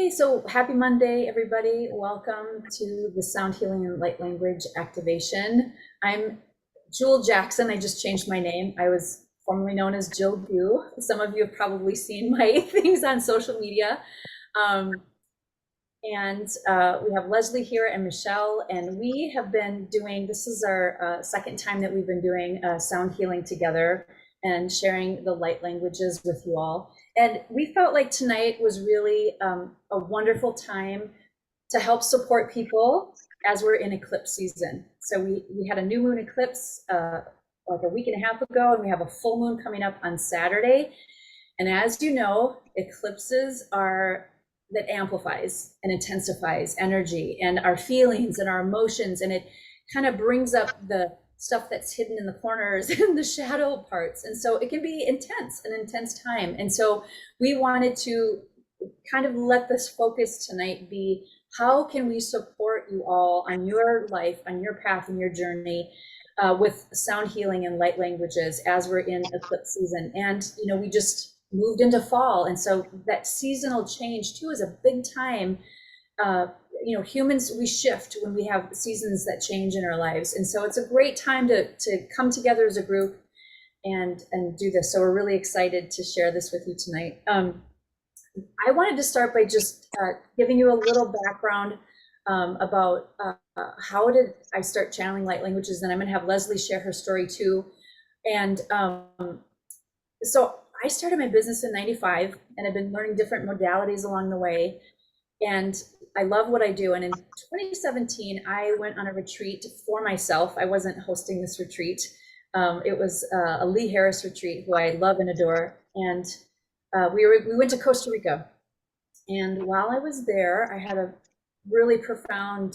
Hey, so happy Monday, everybody. Welcome to the Sound Healing and Light Language Activation. I'm Juhl Jaxson. I just changed my name. I was formerly known as Jill Gu. Some of you have probably seen my things on social media. We have Leslie here and Michele, and we have been doing, this is our second time that we've been doing sound healing together and sharing the light languages with you all. And we felt like tonight was really a wonderful time to help support people as we're in eclipse season. So we had a new moon eclipse like a week and a half ago, and we have a full moon coming up on Saturday. And as you know, eclipses are that amplifies and intensifies energy and our feelings and our emotions, and it kind of brings up the stuff that's hidden in the corners and the shadow parts. And so it can be an intense time. And so we wanted to kind of let this focus tonight be, how can we support you all on your life, on your path and your journey with sound healing and light languages as we're in eclipse season. And, you know, we just moved into fall. And so that seasonal change too is a big time. You know, humans, we shift when we have seasons that change in our lives. And so it's a great time to come together as a group and do this. So we're really excited to share this with you tonight. I wanted to start by just giving you a little background about how did I start channeling light languages. Then I'm gonna have Leslie share her story too. And so I started my business in '95, and I've been learning different modalities along the way. And I love what I do. And in 2017, I went on a retreat for myself. I wasn't hosting this retreat. It was a Lee Harris retreat, who I love and adore. And we went to Costa Rica. And while I was there, I had a really profound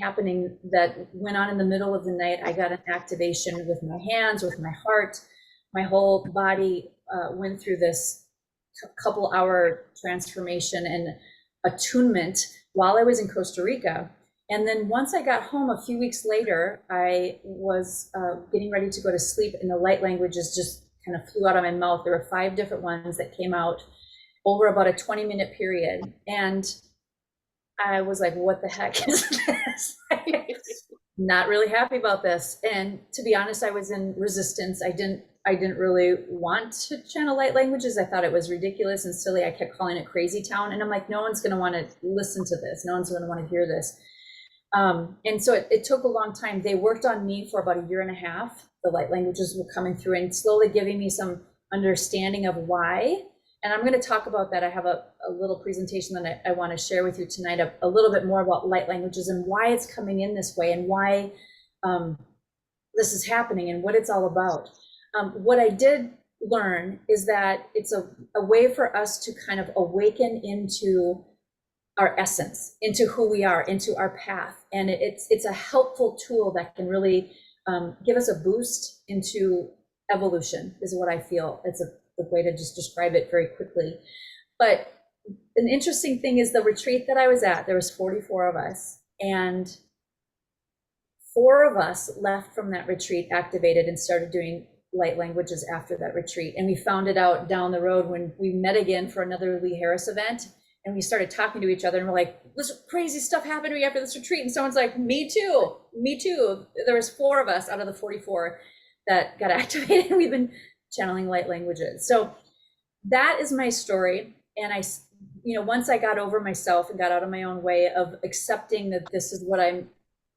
happening that went on in the middle of the night. I got an activation with my hands, with my heart. My whole body went through this couple hour transformation and attunement while I was in Costa Rica. And then once I got home a few weeks later, I was getting ready to go to sleep, and the light languages just kind of flew out of my mouth. There were 5 different ones that came out over about a 20-minute period. And I was like, what the heck is this? Not really happy about this. And to be honest, I was in resistance. I didn't really want to channel light languages. I thought it was ridiculous and silly. I kept calling it crazy town. And I'm like, no one's going to want to listen to this. No one's going to want to hear this. And so it took a long time. They worked on me for about 1.5 years. The light languages were coming through and slowly giving me some understanding of why. And I'm going to talk about that. I have a little presentation that I want to share with you tonight, a little bit more about light languages and why it's coming in this way, and why this is happening and what it's all about. What I did learn is that it's a way for us to kind of awaken into our essence, into who we are, into our path. And it's a helpful tool that can really give us a boost into evolution, is what I feel. It's a way to just describe it very quickly. But an interesting thing is the retreat that I was at, there was 44 of us, and 4 of us left from that retreat activated and started doing light languages after that retreat. And we found it out down the road when we met again for another Lee Harris event, and we started talking to each other, and we're like, this crazy stuff happened to me after this retreat. And someone's like, me too. There was 4 of us out of the 44 that got activated, and we've been channeling light languages. So that is my story. And I, you know, once I got over myself and got out of my own way of accepting that this is what I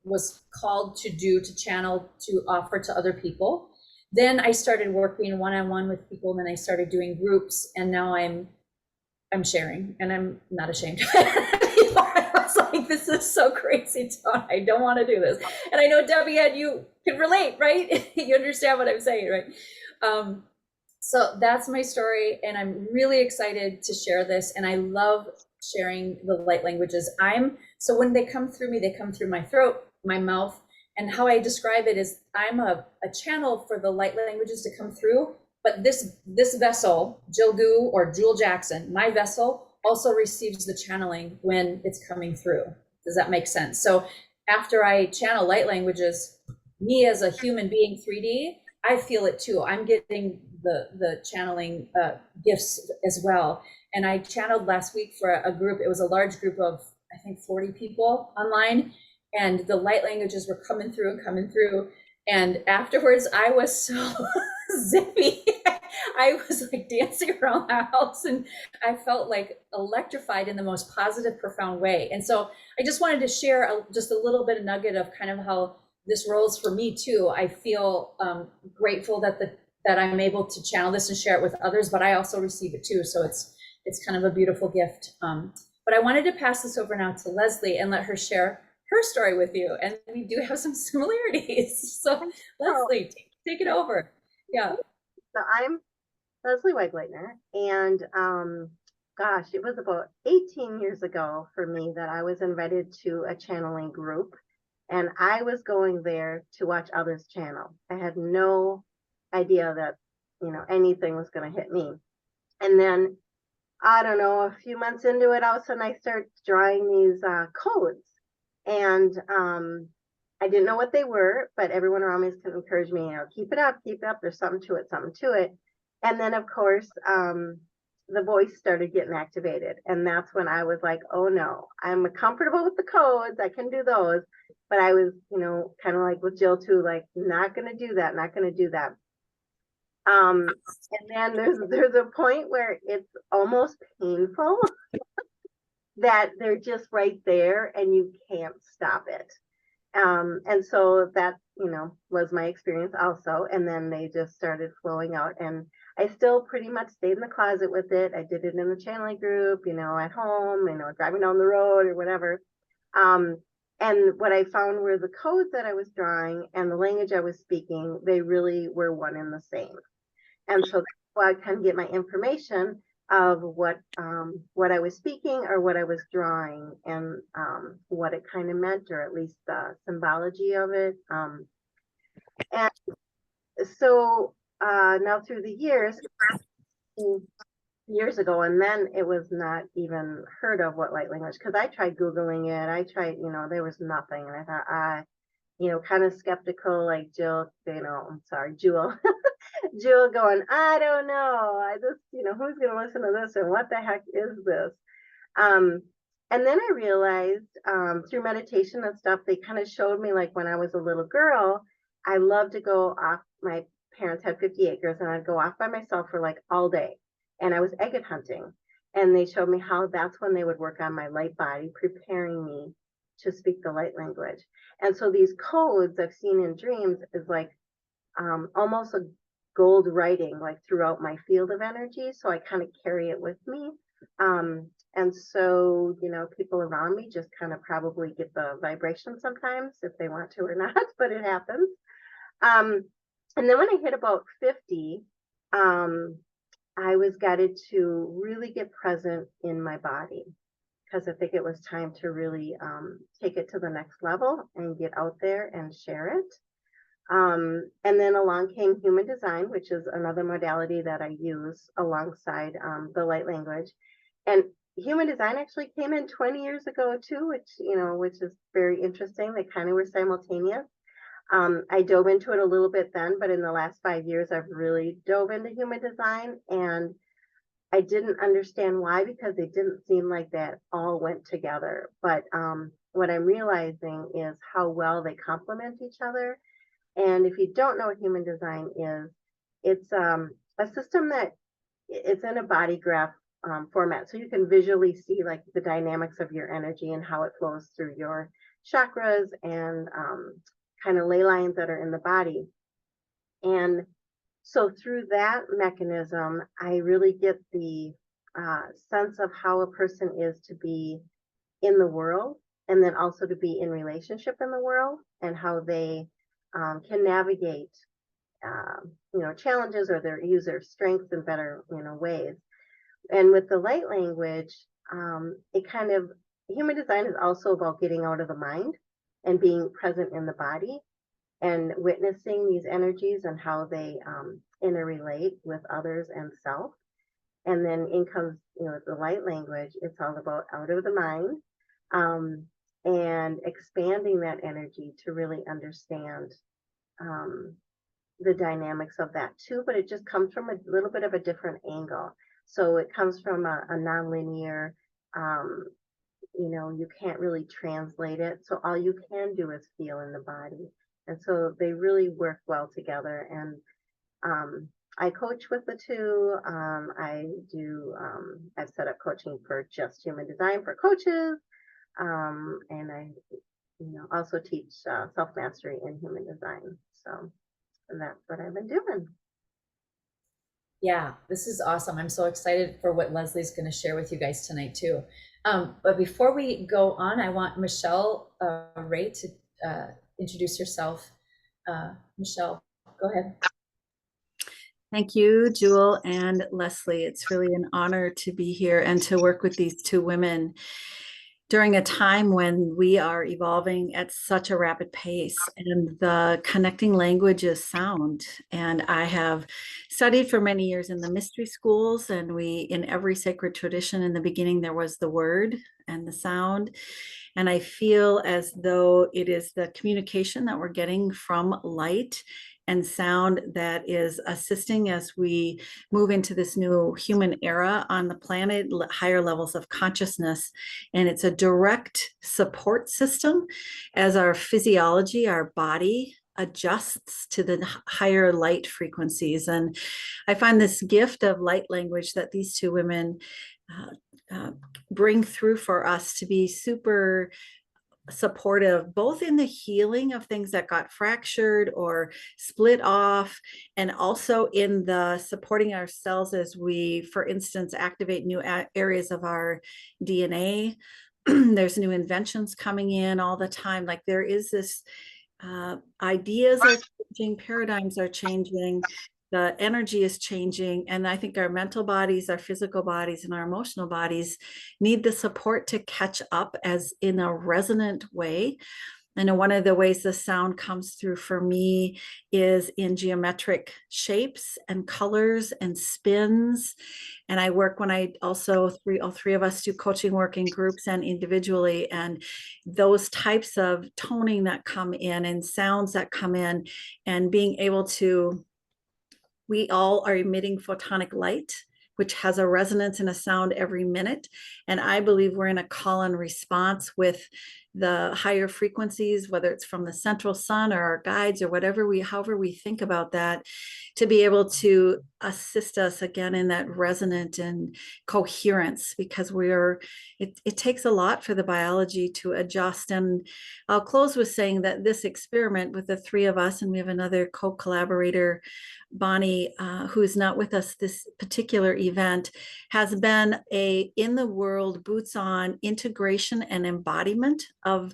was called to do, to channel, to offer to other people, then I started working one-on-one with people, and then I started doing groups, and now I'm sharing, and I'm not ashamed. I was like, this is so crazy, Tone. I don't want to do this. And I know, Debbie, and you can relate, right? You understand what I'm saying, right? So that's my story, and I'm really excited to share this, and I love sharing the light languages. So when they come through me, they come through my throat, my mouth, and how I describe it is I'm a channel for the light languages to come through, but this vessel, Jill Gu or Juhl Jaxson, my vessel also receives the channeling when it's coming through. Does that make sense? So after I channel light languages, me as a human being 3D, I feel it too. I'm getting the channeling gifts as well. And I channeled last week for a group. It was a large group of, I think, 40 people online, and the light languages were coming through and coming through. And afterwards, I was so zippy. I was like dancing around the house, and I felt like electrified in the most positive, profound way. And so I just wanted to share just a little bit of nugget of kind of how this rolls for me too. I feel grateful that I'm able to channel this and share it with others, but I also receive it too. So it's kind of a beautiful gift. But I wanted to pass this over now to Leslie and let her share her story with you. And we do have some similarities. So Leslie, take it over. Yeah. So I'm Leslee Wegleitner, and gosh, it was about 18 years ago for me that I was invited to a channeling group, and I was going there to watch others channel. I had no idea that, anything was going to hit me. And then, I don't know, a few months into it, all of a sudden I start drawing these codes. And I didn't know what they were, but everyone around me encouraged me, keep it up, there's something to it, something to it. And then, of course, the voice started getting activated. And that's when I was like, oh no, I'm comfortable with the codes. I can do those. But I was, kind of like with Jill too, like, not going to do that, not going to do that. And then there's a point where it's almost painful that they're just right there and you can't stop it. And so that, was my experience also. And then they just started flowing out, and I still pretty much stayed in the closet with it. I did it in the channeling group, at home, driving down the road or whatever. And what I found were the codes that I was drawing and the language I was speaking, they really were one and the same. And so that's why I kind of get my information of what I was speaking or what I was drawing, and what it kind of meant, or at least the symbology of it. And so now through the years ago, and then it was not even heard of what light language, because I tried Googling it. I tried, there was nothing. And I thought, kind of skeptical, like Jill, I'm sorry, Juhl. Juhl going, I don't know. I just, who's going to listen to this, and what the heck is this? And then I realized through meditation and stuff, they kind of showed me, like when I was a little girl, I loved to go off. My parents had 50 acres, and I'd go off by myself for like all day. And I was agate hunting. And they showed me how that's when they would work on my light body, preparing me to speak the light language. And so these codes I've seen in dreams is like almost a gold writing, like throughout my field of energy. So I kind of carry it with me. And so, people around me just kind of probably get the vibration sometimes, if they want to or not, but it happens. And then when I hit about 50, I was guided to really get present in my body, because I think it was time to really take it to the next level and get out there and share it. And then along came human design, which is another modality that I use alongside the light language. And human design actually came in 20 years ago too, which is very interesting. They kind of were simultaneous. I dove into it a little bit then, but in the last 5 years, I've really dove into human design, and I didn't understand why, because they didn't seem like that all went together. But what I'm realizing is how well they complement each other. And if you don't know what human design is, it's a system that it's in a body graph format. So you can visually see like the dynamics of your energy and how it flows through your chakras and kind of ley lines that are in the body. And so through that mechanism, I really get the sense of how a person is to be in the world, and then also to be in relationship in the world, and how they can navigate, challenges, or use their strengths in better, ways. And with the light language, human design is also about getting out of the mind and being present in the body and witnessing these energies and how they interrelate with others and self. And then in comes, the light language. It's all about out of the mind, and expanding that energy to really understand the dynamics of that too, but it just comes from a little bit of a different angle. So it comes from a nonlinear, um, you can't really translate it. So all you can do is feel in the body. And so they really work well together. And I coach with the two. I've set up coaching for just human design for coaches. And I, also teach self mastery in human design. So that's what I've been doing. Yeah, this is awesome. I'm so excited for what Leslie's going to share with you guys tonight too. But before we go on, I want Michele Rae to introduce herself. Michele, go ahead. Thank you, Juhl and Leslie. It's really an honor to be here and to work with these two women during a time when we are evolving at such a rapid pace, and the connecting language is sound. And I have studied for many years in the mystery schools, and in every sacred tradition, in the beginning, there was the word and the sound. And I feel as though it is the communication that we're getting from light and sound that is assisting as we move into this new human era on the planet, higher levels of consciousness. And it's a direct support system as our physiology, our body adjusts to the higher light frequencies. And I find this gift of light language that these two women bring through for us to be super supportive, both in the healing of things that got fractured or split off, and also in the supporting ourselves as we, for instance, activate new areas of our DNA. There's new inventions coming in all the time. Like there is this ideas are changing, paradigms are changing, the energy is changing. And I think our mental bodies, our physical bodies, and our emotional bodies need the support to catch up as in a resonant way. I know one of the ways the sound comes through for me is in geometric shapes and colors and spins. And I work when I also, all three of us do coaching work in groups and individually. And those types of toning that come in and sounds that come in, and being able to, we all are emitting photonic light, which has a resonance and a sound every minute. And I believe we're in a call and response with the higher frequencies, whether it's from the central sun or our guides or however we think about that, to be able to assist us again in that resonant and coherence, because it takes a lot for the biology to adjust. And I'll close with saying that this experiment with the three of us, and we have another co-collaborator, Bonnie, who is not with us this particular event, has been a in the world, boots on integration and embodiment of,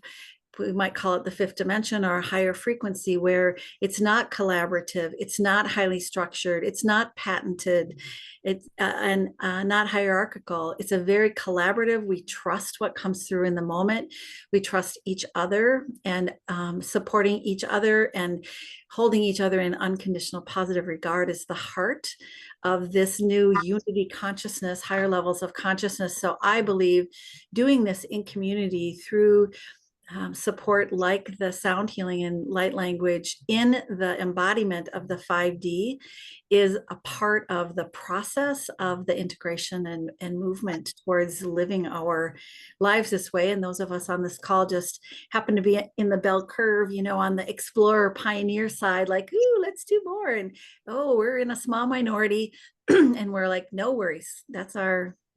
we might call it the fifth dimension or a higher frequency, where it's not collaborative, it's not highly structured, it's not patented, it's and not hierarchical. It's a very collaborative. We trust what comes through in the moment. We trust each other, and supporting each other and holding each other in unconditional positive regard is the heart of this new unity consciousness, higher levels of consciousness. So I believe doing this in community through support like the sound healing and light language in the embodiment of the 5D is a part of the process of the integration and movement towards living our lives this way. And those of us on this call just happen to be in the bell curve, on the explorer pioneer side, like, ooh, let's do more. And oh, we're in a small minority and we're like, no worries.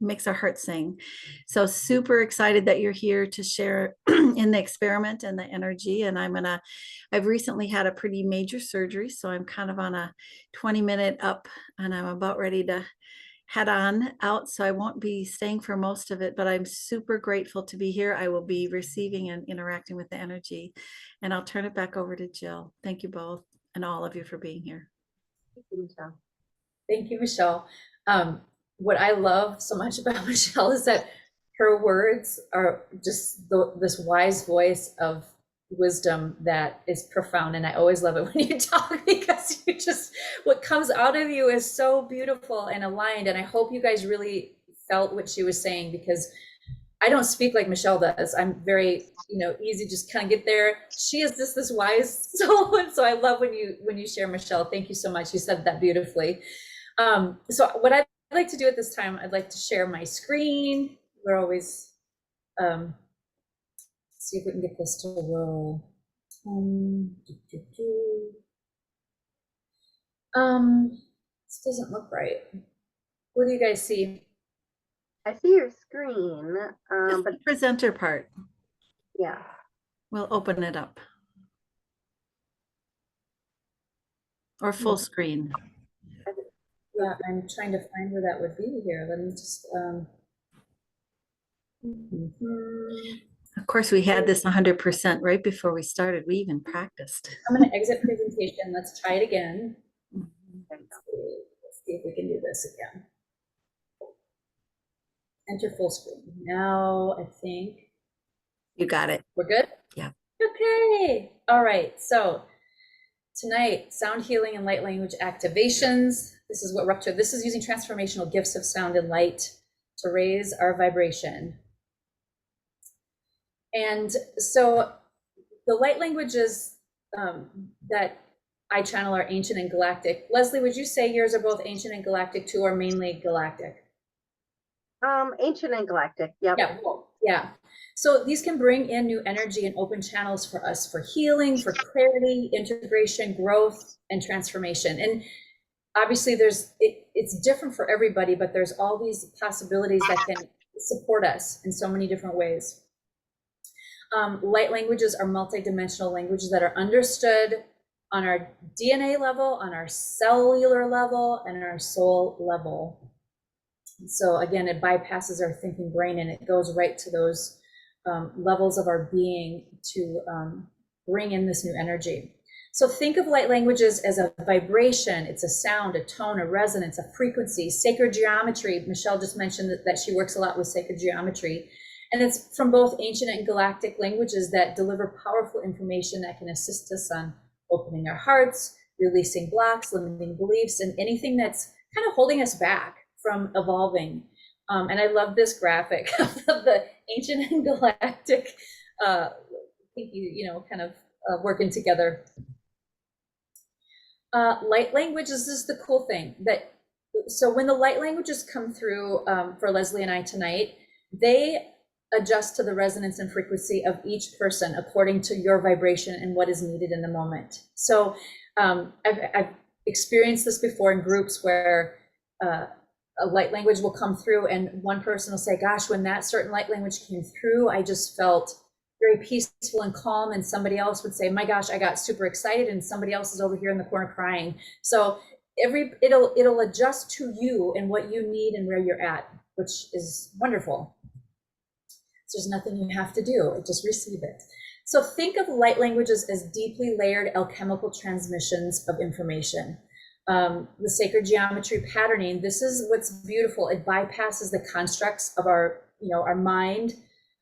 Makes our heart sing. So super excited that you're here to share in the experiment and the energy. And I've recently had a pretty major surgery, so I'm kind of on a 20-minute up, and I'm about ready to head on out. So I won't be staying for most of it, but I'm super grateful to be here. I will be receiving and interacting with the energy, and I'll turn it back over to Jill. Thank you both and all of you for being here. Thank you, Michele. Thank you, Michele. What I love so much about Michele is that her words are just this wise voice of wisdom that is profound. And I always love it when you talk, because what comes out of you is so beautiful and aligned. And I hope you guys really felt what she was saying, because I don't speak like Michele does. I'm very, easy, just kind of get there. She is this wise soul. And so I love when you share, Michele. Thank you so much. You said that beautifully. So what I'd like to do at this time, I'd like to share my screen. We're always, see if we can get this to roll. This doesn't look right. What do you guys see? I see your screen, Just but the presenter part. yeah. We'll open it up. Or full screen. Yeah, I'm trying to find where that would be here. Let me just, Of course, we had this 100% right before we started. We even practiced. I'm going to exit presentation. Let's try it again. Let's see if we can do this again. Enter full screen. Now I think You got it. we're good? Yeah. Okay. All right. So tonight, sound healing and light language activations. This is what we're up to. This is using transformational gifts of sound and light to raise our vibration. And so the light languages that I channel are ancient and galactic. Leslie, would you say yours are both ancient and galactic too, or mainly galactic? Ancient and galactic. Yep. Yeah, cool. Yeah. So these can bring in new energy and open channels for us for healing, for clarity, integration, growth, and transformation. And obviously it's different for everybody, but there's all these possibilities that can support us in so many different ways. Light languages are multidimensional languages that are understood on our DNA level, on our cellular level, and our soul level. So again, it bypasses our thinking brain and it goes right to those levels of our being to bring in this new energy. So think of light languages as a vibration. It's a sound, a tone, a resonance, a frequency, sacred geometry. Michele just mentioned that she works a lot with sacred geometry. And it's from both ancient and galactic languages that deliver powerful information that can assist us on opening our hearts, releasing blocks, limiting beliefs, and anything that's kind of holding us back from evolving. And I love this graphic of the ancient and galactic, kind of working together. Light languages is the cool thing so when the light languages come through for Leslie and I tonight, they adjust to the resonance and frequency of each person according to your vibration and what is needed in the moment. So I've experienced this before in groups where a light language will come through and one person will say, gosh, when that certain light language came through, I just felt very peaceful and calm. And somebody else would say, my gosh, I got super excited, and somebody else is over here in the corner crying. So it'll adjust to you and what you need and where you're at, which is wonderful. So there's nothing you have to do, just receive it. So think of light languages as deeply layered alchemical transmissions of information. The sacred geometry patterning, this is what's beautiful. It bypasses the constructs of our mind,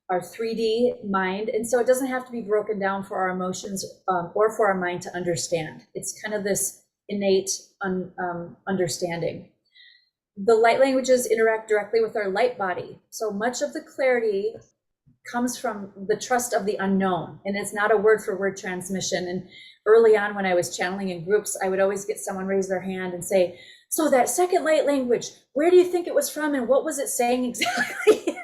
our 3D mind. And so it doesn't have to be broken down for our emotions or for our mind to understand. It's kind of this innate understanding. The light languages interact directly with our light body. So much of the clarity comes from the trust of the unknown. And it's not a word for word transmission. And early on when I was channeling in groups, I would always get someone raise their hand and say, so that second light language, where do you think it was from? And what was it saying exactly?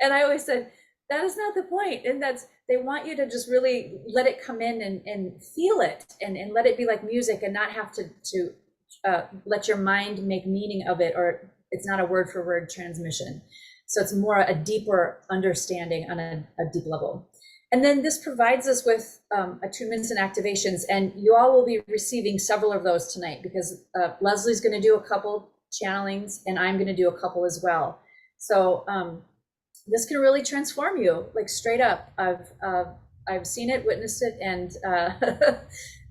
And I always said, that is not the point. And they want you to just really let it come in and feel it and let it be like music and not have to let your mind make meaning of it, or it's not a word for word transmission. So it's more a deeper understanding on a deep level. And then this provides us with attunements and activations, and you all will be receiving several of those tonight because Leslie's going to do a couple channelings and I'm going to do a couple as well. So this can really transform you, like straight up. I've seen it, witnessed it, and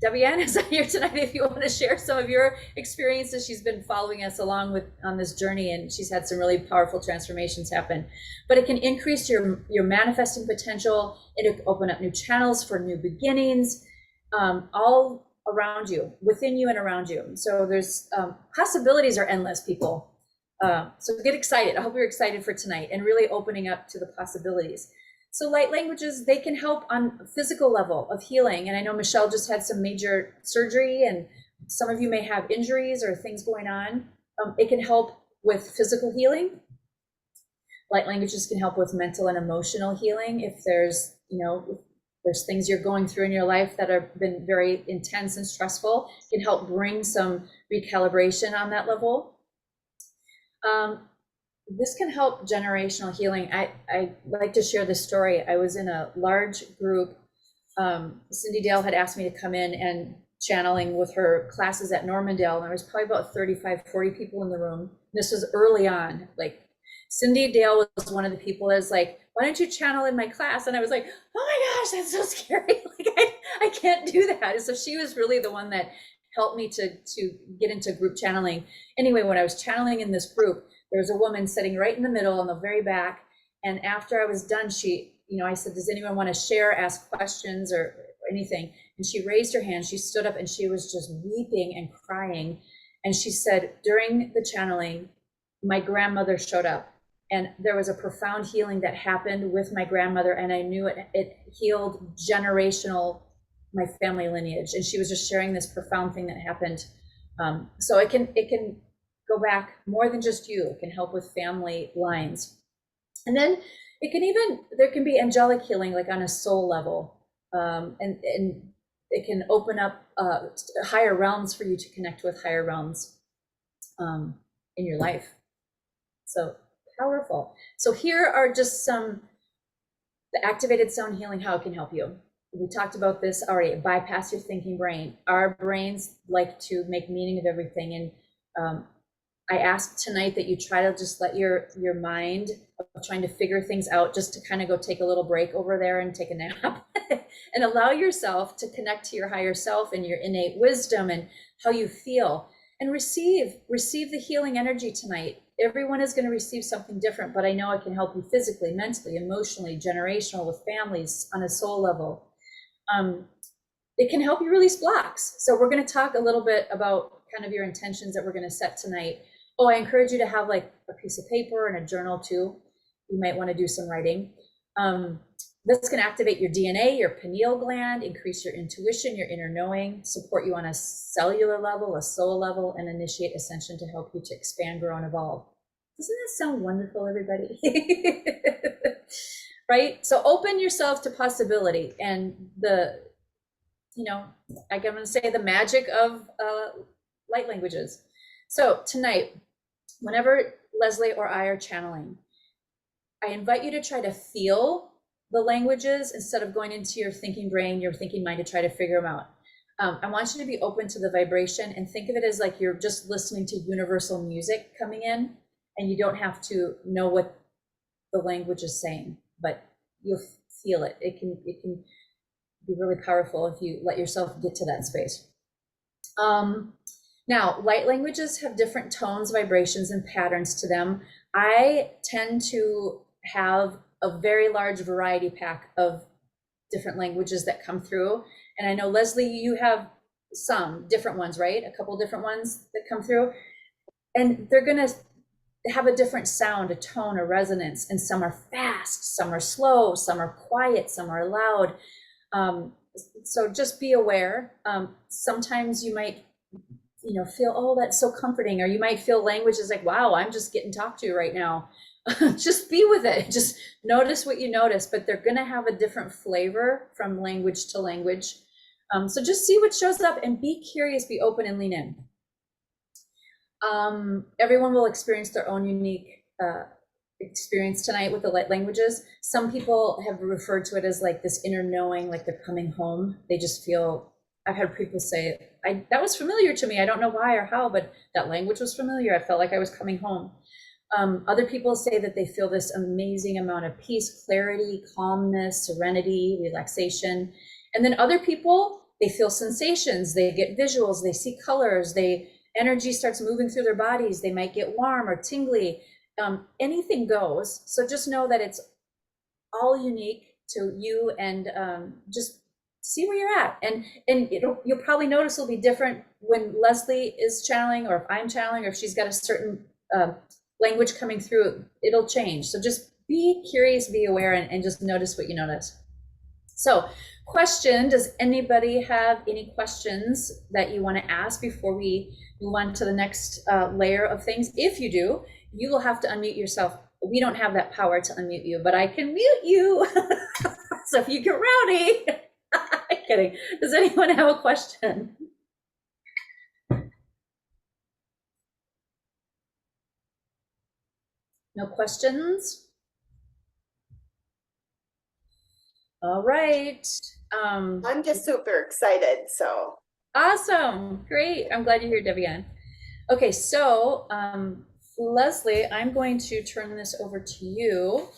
Debbie Ann is here tonight if you want to share some of your experiences. She's been following us along on this journey, and she's had some really powerful transformations happen. But it can increase your manifesting potential. It'll open up new channels for new beginnings, all around you, within you and around you. So there's possibilities are endless, people. So get excited. I hope you're excited for tonight and really opening up to the possibilities. So light languages, they can help on a physical level of healing. And I know Michele just had some major surgery, and some of you may have injuries or things going on. It can help with physical healing. Light languages can help with mental and emotional healing. If there's, if there's things you're going through in your life that have been very intense and stressful, it can help bring some recalibration on that level. This can help generational healing. I like to share this story. I was in a large group. Cindy Dale had asked me to come in and channeling with her classes at Normandale. And there was probably about 35, 40 people in the room. This was early on. Like, Cindy Dale was one of the people that was like, why don't you channel in my class? And I was like, oh my gosh, that's so scary. Like, I can't do that. And so she was really the one that helped me to get into group channeling. Anyway, when I was channeling in this group, there was a woman sitting right in the middle on the very back. And after I was done, she, I said, does anyone want to share, ask questions or anything? And she raised her hand, she stood up and she was just weeping and crying. And she said, during the channeling, my grandmother showed up. And there was a profound healing that happened with my grandmother. And I knew it healed my family lineage. And she was just sharing this profound thing that happened. So it can go back more than just you. It can help with family lines. And then there can be angelic healing, like on a soul level. And it can open up higher realms for you to connect with higher realms in your life. So powerful. So here are just the activated sound healing, how it can help you. We talked about this already. Bypass your thinking brain. Our brains like to make meaning of everything. And I ask tonight that you try to just let your mind of trying to figure things out, just to kind of go take a little break over there and take a nap and allow yourself to connect to your higher self and your innate wisdom and how you feel, and receive the healing energy tonight. Everyone is going to receive something different, but I know it can help you physically, mentally, emotionally, generational, with families on a soul level. It can help you release blocks. So we're going to talk a little bit about kind of your intentions that we're going to set tonight. Oh, I encourage you to have like a piece of paper and a journal too. You might want to do some writing. This can activate your DNA, your pineal gland, increase your intuition, your inner knowing, support you on a cellular level, a soul level, and initiate ascension to help you to expand, grow, and evolve. Doesn't that sound wonderful, everybody? Right? So open yourself to possibility and I'm going to say the magic of light languages. So tonight, whenever Leslie or I are channeling, I invite you to try to feel the languages instead of going into your thinking brain, your thinking mind to try to figure them out. I want you to be open to the vibration and think of it as like you're just listening to universal music coming in, and you don't have to know what the language is saying, but you'll feel it. It can be really powerful if you let yourself get to that space. Now, light languages have different tones, vibrations, and patterns to them. I tend to have a very large variety pack of different languages that come through. And I know, Leslie, you have some different ones, right? A couple different ones that come through. And they're going to have a different sound, a tone, a resonance. And some are fast, some are slow, some are quiet, some are loud. So just be aware. Sometimes you might feel, oh, that's so comforting. Or you might feel language is like, wow, I'm just getting talked to right now. Just be with it. Just notice what you notice, but they're going to have a different flavor from language to language. So just see what shows up and be curious, be open, and lean in. Everyone will experience their own unique experience tonight with the light languages. Some people have referred to it as like this inner knowing, like they're coming home. They just feel, I've had people say, that was familiar to me. I don't know why or how, but that language was familiar. I felt like I was coming home. Other people say that they feel this amazing amount of peace, clarity, calmness, serenity, relaxation. And then other people, they feel sensations, they get visuals, they see colors, energy starts moving through their bodies. They might get warm or tingly. Anything goes. So just know that it's all unique to you, and just see where you're at. And you'll probably notice it'll be different when Leslie is channeling, or if I'm channeling, or if she's got a certain language coming through, it'll change. So just be curious, be aware, and just notice what you notice. So, question, does anybody have any questions that you want to ask before we move on to the next layer of things? If you do, you will have to unmute yourself. We don't have that power to unmute you, but I can mute you. So if you get rowdy, I'm kidding. Does anyone have a question? No questions? All right. I'm just super excited. So Awesome. Great. I'm glad you're here, Debbie Ann. Okay, so Leslie, I'm going to turn this over to you.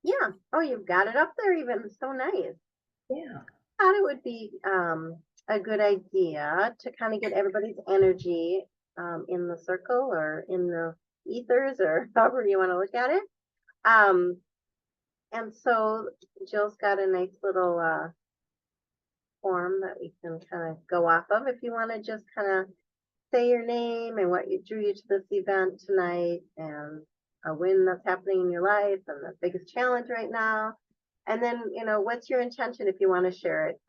Yeah. Oh, you've got it up there even. So nice. Yeah. I thought it would be a good idea to kind of get everybody's energy in the circle or in the ethers or however you want to look at it. And so Jill's got a nice little form that we can kind of go off of if you want to just kind of say your name and what drew you to this event tonight and a win that's happening in your life and the biggest challenge right now. And then, you know, what's your intention if you want to share it?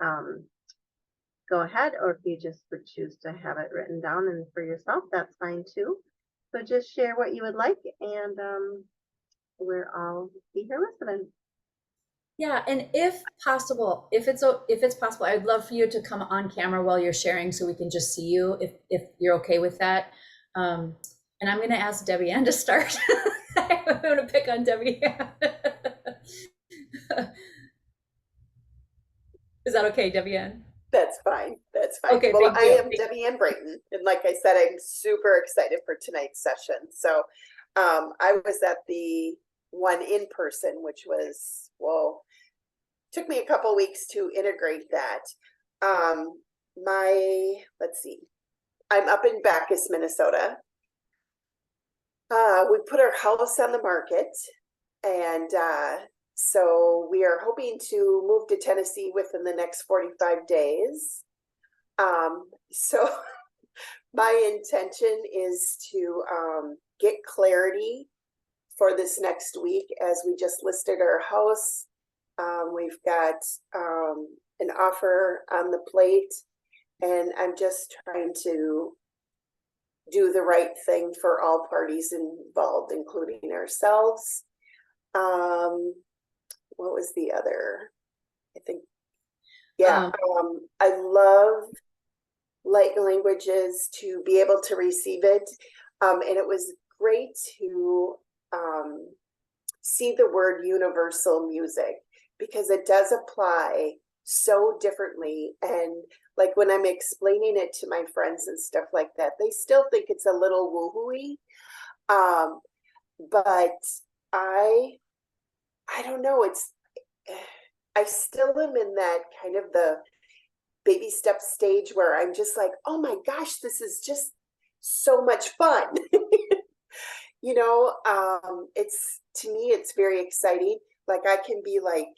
Go ahead, or if you just would choose to have it written down and for yourself, that's fine too. So just share what you would like, and we're all be here listening. Yeah, and if possible, if it's possible, I'd love for you to come on camera while you're sharing so we can just see you if you're okay with that. And I'm going to ask Debbie Ann to start. I'm going to pick on Debbie Ann. Is that okay, Debbie Ann? that's fine. That's fine. Okay, Well, thank I you. am Debbie Ann Brayton. And like I said, I'm super excited for tonight's session. So I was at the one in person, which was, well, took me a couple weeks to integrate that. Let's see, I'm up in Bacchus, Minnesota. We put our house on the market, and so we are hoping to move to Tennessee within the next 45 days. So my intention is to get clarity for this next week as we just listed our house. We've got an offer on the plate, and I'm just trying to do the right thing for all parties involved, including ourselves. What was the other? I think, yeah, I love light languages, to be able to receive it. And it was great to see the word universal music, because it does apply so differently. And like when I'm explaining it to my friends and stuff like that, they still think it's a little woo-hooey. But I don't know, I still am in that kind of the baby step stage where I'm just like, oh my gosh, this is just so much fun. You know, it's, to me, it's very exciting. Like I can be like,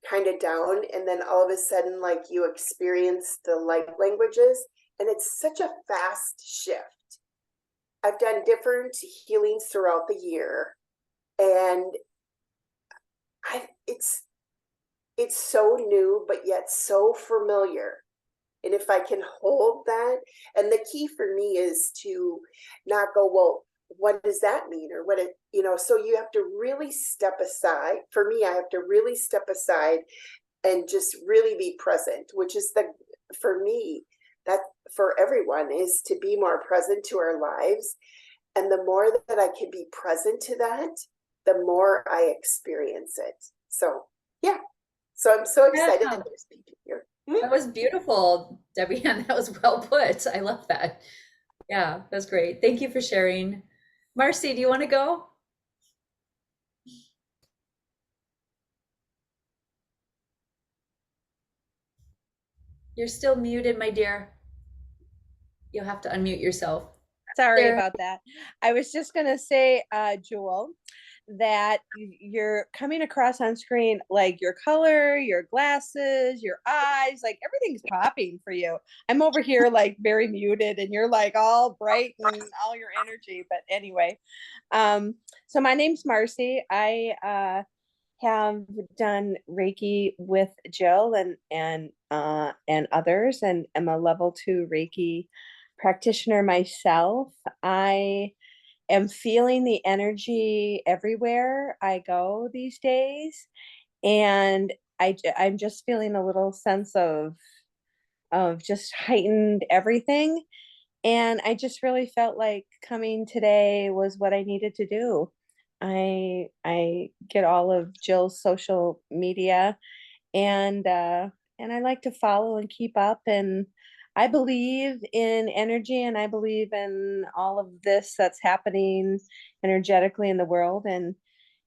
kind of down, and then all of a sudden, like you experience the light languages, and it's such a fast shift. I've done different healings throughout the year, and it's so new, but yet so familiar. And if I can hold that, and the key for me is to not go, well, what does that mean? Or what it, you know, so you have to really step aside. For me, I have to really step aside and just really be present, which is for me, that for everyone is to be more present to our lives. And the more that I can be present to that, the more I experience it. So, yeah. So I'm so excited Yeah. that you're speaking here. That was beautiful, Debbie Ann. That was well put. I love that. Yeah, that's great. Thank you for sharing. Marcy, do you want to go? You're still muted, my dear. You'll have to unmute yourself. Sorry There. about that. I was just going to say, Juhl, that you're coming across on screen, like your color, your glasses, your eyes, like everything's popping for you. I'm over here like very muted and you're like all bright and all your energy. But anyway, so my name's Marcy. I have done Reiki with Jill and others, and am a level 2 Reiki practitioner myself. I am feeling the energy everywhere I go these days, and I'm just feeling a little sense of just heightened everything. And I just really felt like coming today was what I needed to do. I get all of Jill's social media, and I like to follow and keep up, and I believe in energy, and I believe in all of this that's happening energetically in the world, and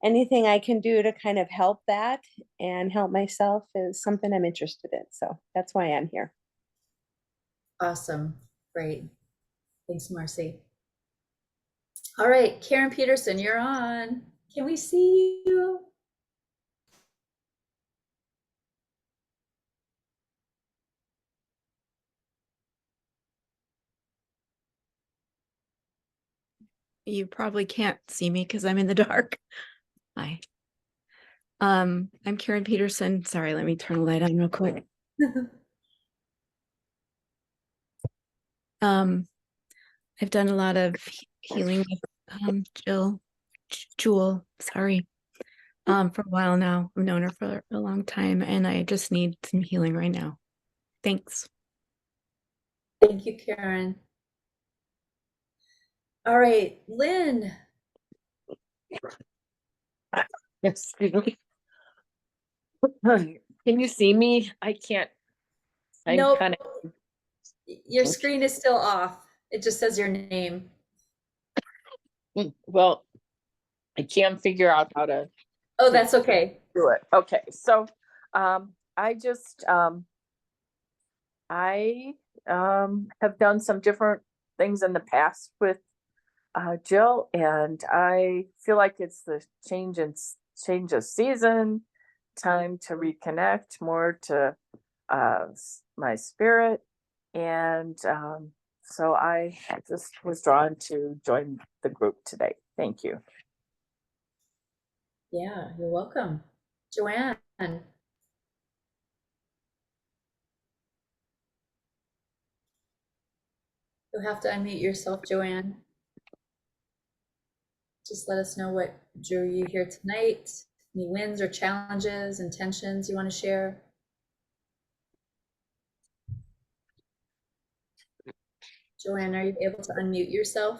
anything I can do to kind of help that and help myself is something I'm interested in. So that's why I'm here. Awesome. Great. Thanks, Marcy. All right, Karen Peterson, you're on. Can we see you? You probably can't see me because I'm in the dark. Hi. I'm Karen Peterson. Sorry, let me turn the light on real quick. I've done a lot of healing with Juhl, sorry, for a while now. I've known her for a long time, and I just need some healing right now. Thanks. Thank you, Karen. All right, Lynn. Excuse me. Can you see me? I can't. I'm Nope. kind Your screen is still off. It just says your name. of, well, I can't figure out how to Oh, that's okay. do it. Okay, so I just I have done some different things in the past with Jill, and I feel like it's the change of season, time to reconnect more to my spirit, and so I just was drawn to join the group today. Thank you. Yeah, you're welcome. Joanne. You'll have to unmute yourself, Joanne. Just let us know what drew you here tonight. Any wins or challenges, intentions you want to share? Joanne, are you able to unmute yourself?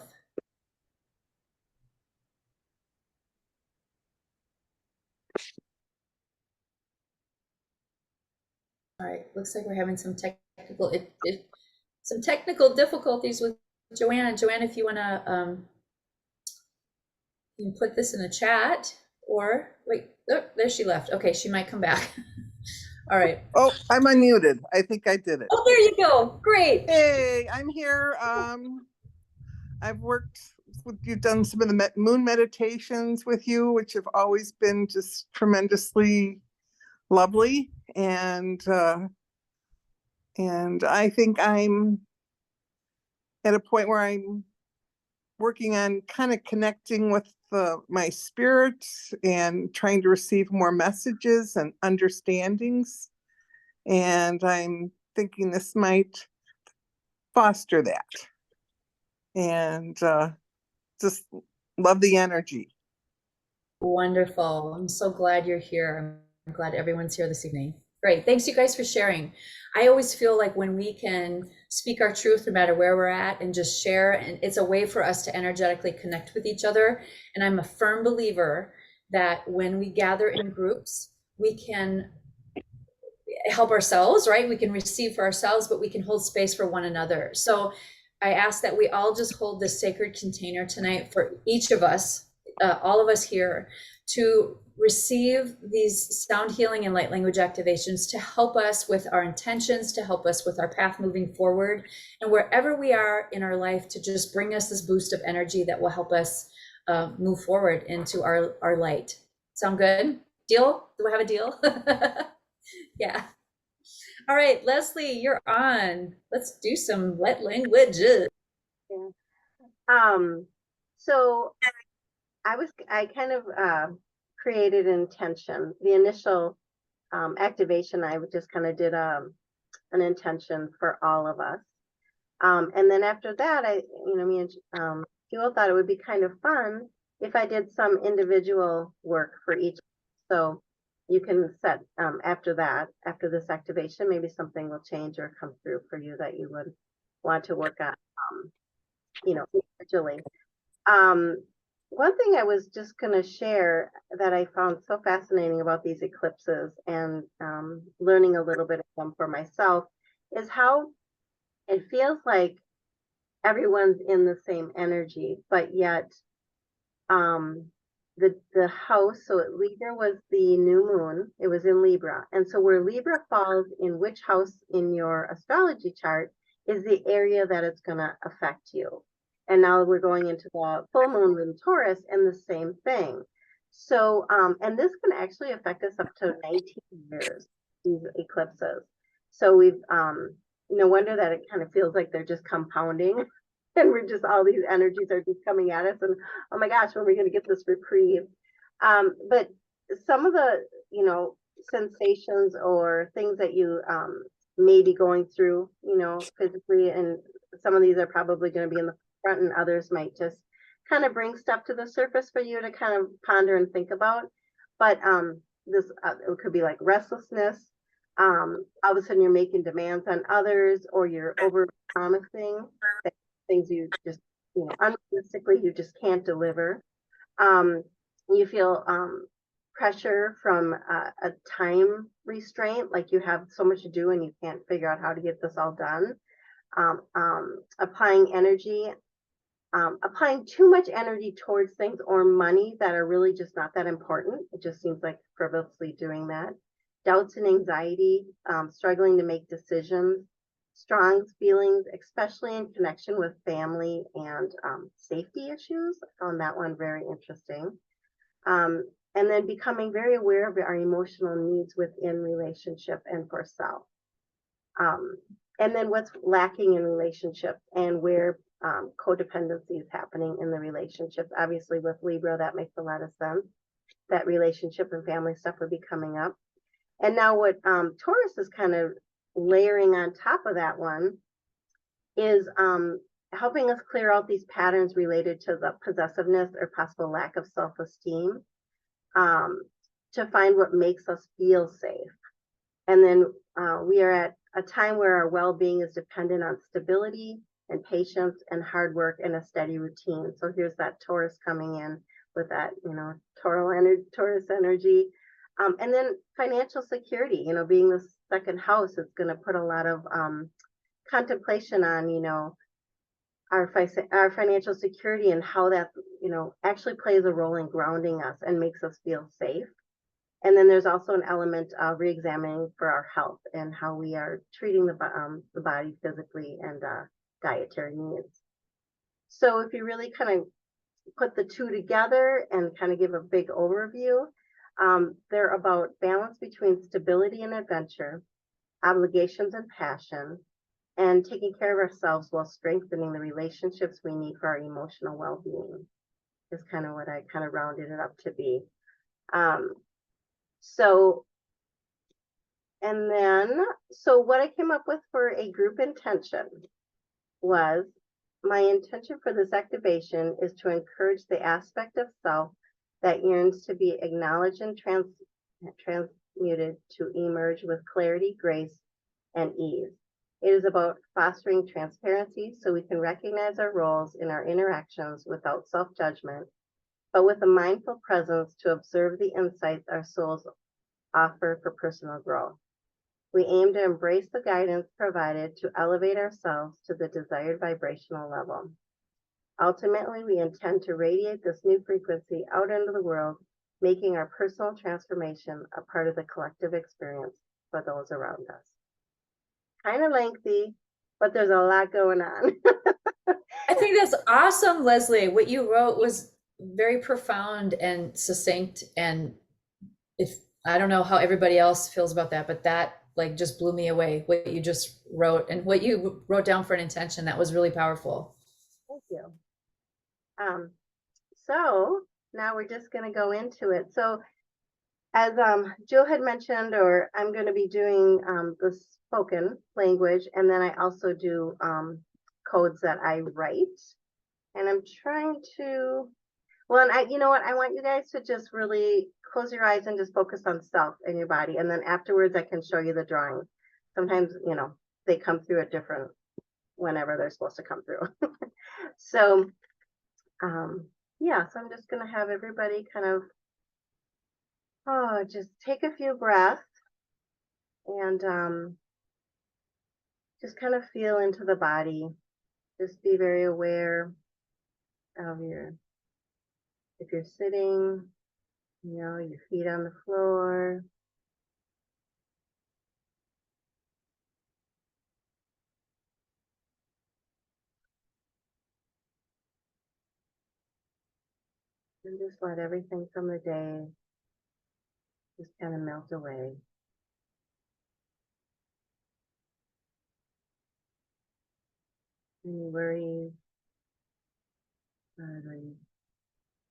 All right, looks like we're having some technical difficulties with Joanne. Joanne, if you want to you can put this in the chat, or wait, oh, there she left. Okay, she might come back. All right. Oh, I'm unmuted. I think I did it. Oh, there you go. Great. Hey, I'm here. I've worked with you, done some of the moon meditations with you, which have always been just tremendously lovely. And I think I'm at a point where I'm working on kind of connecting with my spirit and trying to receive more messages and understandings. And I'm thinking this might foster that. And just love the energy. Wonderful. I'm so glad you're here. I'm glad everyone's here this evening. Great. Thanks, you guys, for sharing. I always feel like when we can speak our truth, no matter where we're at, and just share, and it's a way for us to energetically connect with each other. And I'm a firm believer that when we gather in groups, we can help ourselves, right? We can receive for ourselves, but we can hold space for one another. So I ask that we all just hold this sacred container tonight for each of us, all of us here, to receive these sound healing and light language activations to help us with our intentions, to help us with our path moving forward, and wherever we are in our life, to just bring us this boost of energy that will help us move forward into our light. Sound good? Deal? Do I have a deal? Yeah. All right, Leslie, you're on. Let's do some light languages. Yeah. So I kind of created an intention. The initial activation, I just kind of did an intention for all of us. And then after that, me and Juhl thought it would be kind of fun if I did some individual work for each. So you can set after this activation, maybe something will change or come through for you that you would want to work on, individually. One thing I was just going to share that I found so fascinating about these eclipses and learning a little bit of them for myself is how it feels like everyone's in the same energy, but yet the house, so Libra was the new moon, it was in Libra. And so where Libra falls in which house in your astrology chart is the area that it's going to affect you. And now we're going into the full moon in Taurus and the same thing. So, and this can actually affect us up to 19 years, these eclipses. So we've, no wonder that it kind of feels like they're just compounding and we're just, all these energies are just coming at us and, oh my gosh, when are we going to get this reprieve? But some of the, sensations or things that you may be going through, physically, and some of these are probably going to be in the front and others might just kind of bring stuff to the surface for you to kind of ponder and think about. But this it could be like restlessness. All of a sudden you're making demands on others, or you're over promising things you just, unrealistically you just can't deliver. You feel pressure from a time restraint, like you have so much to do and you can't figure out how to get this all done. Applying energy, applying too much energy towards things or money that are really just not that important. It just seems like frivolously doing that. Doubts and anxiety, struggling to make decisions, strong feelings, especially in connection with family and safety issues. I found that one very interesting. And then becoming very aware of our emotional needs within relationship and for self. And then what's lacking in relationships and where codependency is happening in the relationships. Obviously with Libra, that makes a lot of sense. That relationship and family stuff would be coming up. And now what Taurus is kind of layering on top of that one is helping us clear out these patterns related to the possessiveness or possible lack of self-esteem, to find what makes us feel safe. And then we are at a time where our well-being is dependent on stability and patience and hard work and a steady routine. So here's that Taurus coming in with that, Taurus energy. And then financial security, being the second house, it's going to put a lot of contemplation on, our financial security and how that, actually plays a role in grounding us and makes us feel safe. And then there's also an element of re-examining for our health and how we are treating the body physically and dietary needs. So if you really kind of put the two together and kind of give a big overview, they're about balance between stability and adventure, obligations and passion, and taking care of ourselves while strengthening the relationships we need for our emotional well-being is kind of what I kind of rounded it up to be. So what I came up with for a group intention was, my intention for this activation is to encourage the aspect of self that yearns to be acknowledged and transmuted to emerge with clarity, grace, and ease. It is about fostering transparency so we can recognize our roles in our interactions without self-judgment, but with a mindful presence to observe the insights our souls offer for personal growth. We aim to embrace the guidance provided to elevate ourselves to the desired vibrational level. Ultimately, we intend to radiate this new frequency out into the world, making our personal transformation a part of the collective experience for those around us. Kind of lengthy, but there's a lot going on. I think that's awesome, Leslie. What you wrote was very profound and succinct. And if I don't know how everybody else feels about that, but that like just blew me away, what you just wrote and what you wrote down for an intention. That was really powerful. Thank you. So now we're just going to go into it. So as Jill had mentioned, or I'm going to be doing the spoken language, and then I also do codes that I write. And I'm trying to, well, and you know what, I want you guys to just really close your eyes and just focus on self and your body. And then afterwards, I can show you the drawing. Sometimes, you know, they come through at different, whenever they're supposed to come through. So, yeah, so I'm just going to have everybody kind of, just take a few breaths and just kind of feel into the body. Just be very aware of if you're sitting, you know, your feet on the floor. And just let everything from the day just kind of melt away. Any worries,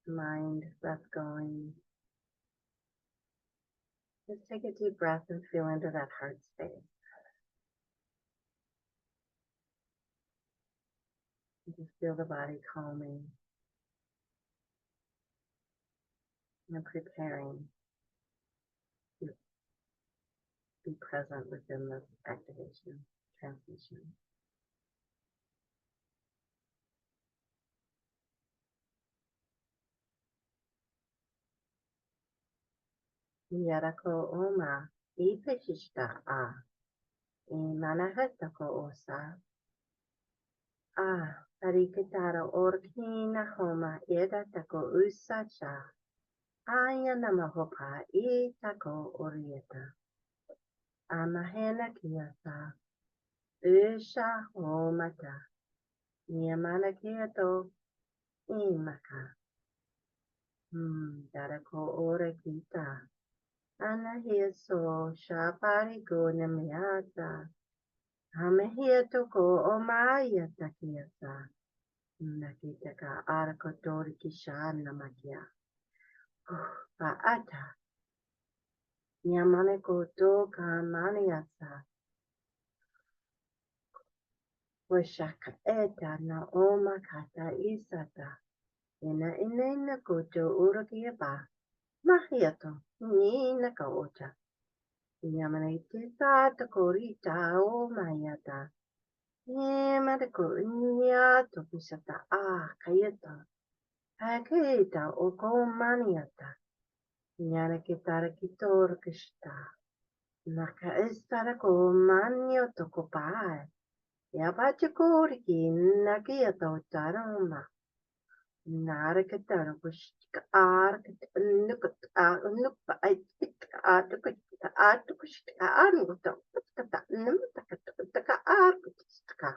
mind that's going. Just take a deep breath and feel into that heart space. And just feel the body calming and preparing to be present within this activation, transmission. Yarako oma ipeshishta a imanahata ko osa a tarikitara orkina homa edatako usacha aya namahopa itako orieta amahena kiyasa usha homata niamana kiyato imaka darako orekita ana hiso shapari go namiata Hamahito ko omaya takiasa. Nakita ka arakotori kishana makia. Paata. Nyamane ko to ka maniasa. Washaka eta na oma kata isata. Ina ko to urakia ba. Mahiato. Nina ka ota. Nyamane tisa takorita o mayata. Madako nya to pisata kayeta. Haketa o komaniata. Nyana kitara kitor kishta. Naka estara ko manio to kopai. Yabacha koriki nakiata o tarama. Nara kitara kushika arkat nukut nupa atukita atukushika anuto. Kata numtaka arkutska.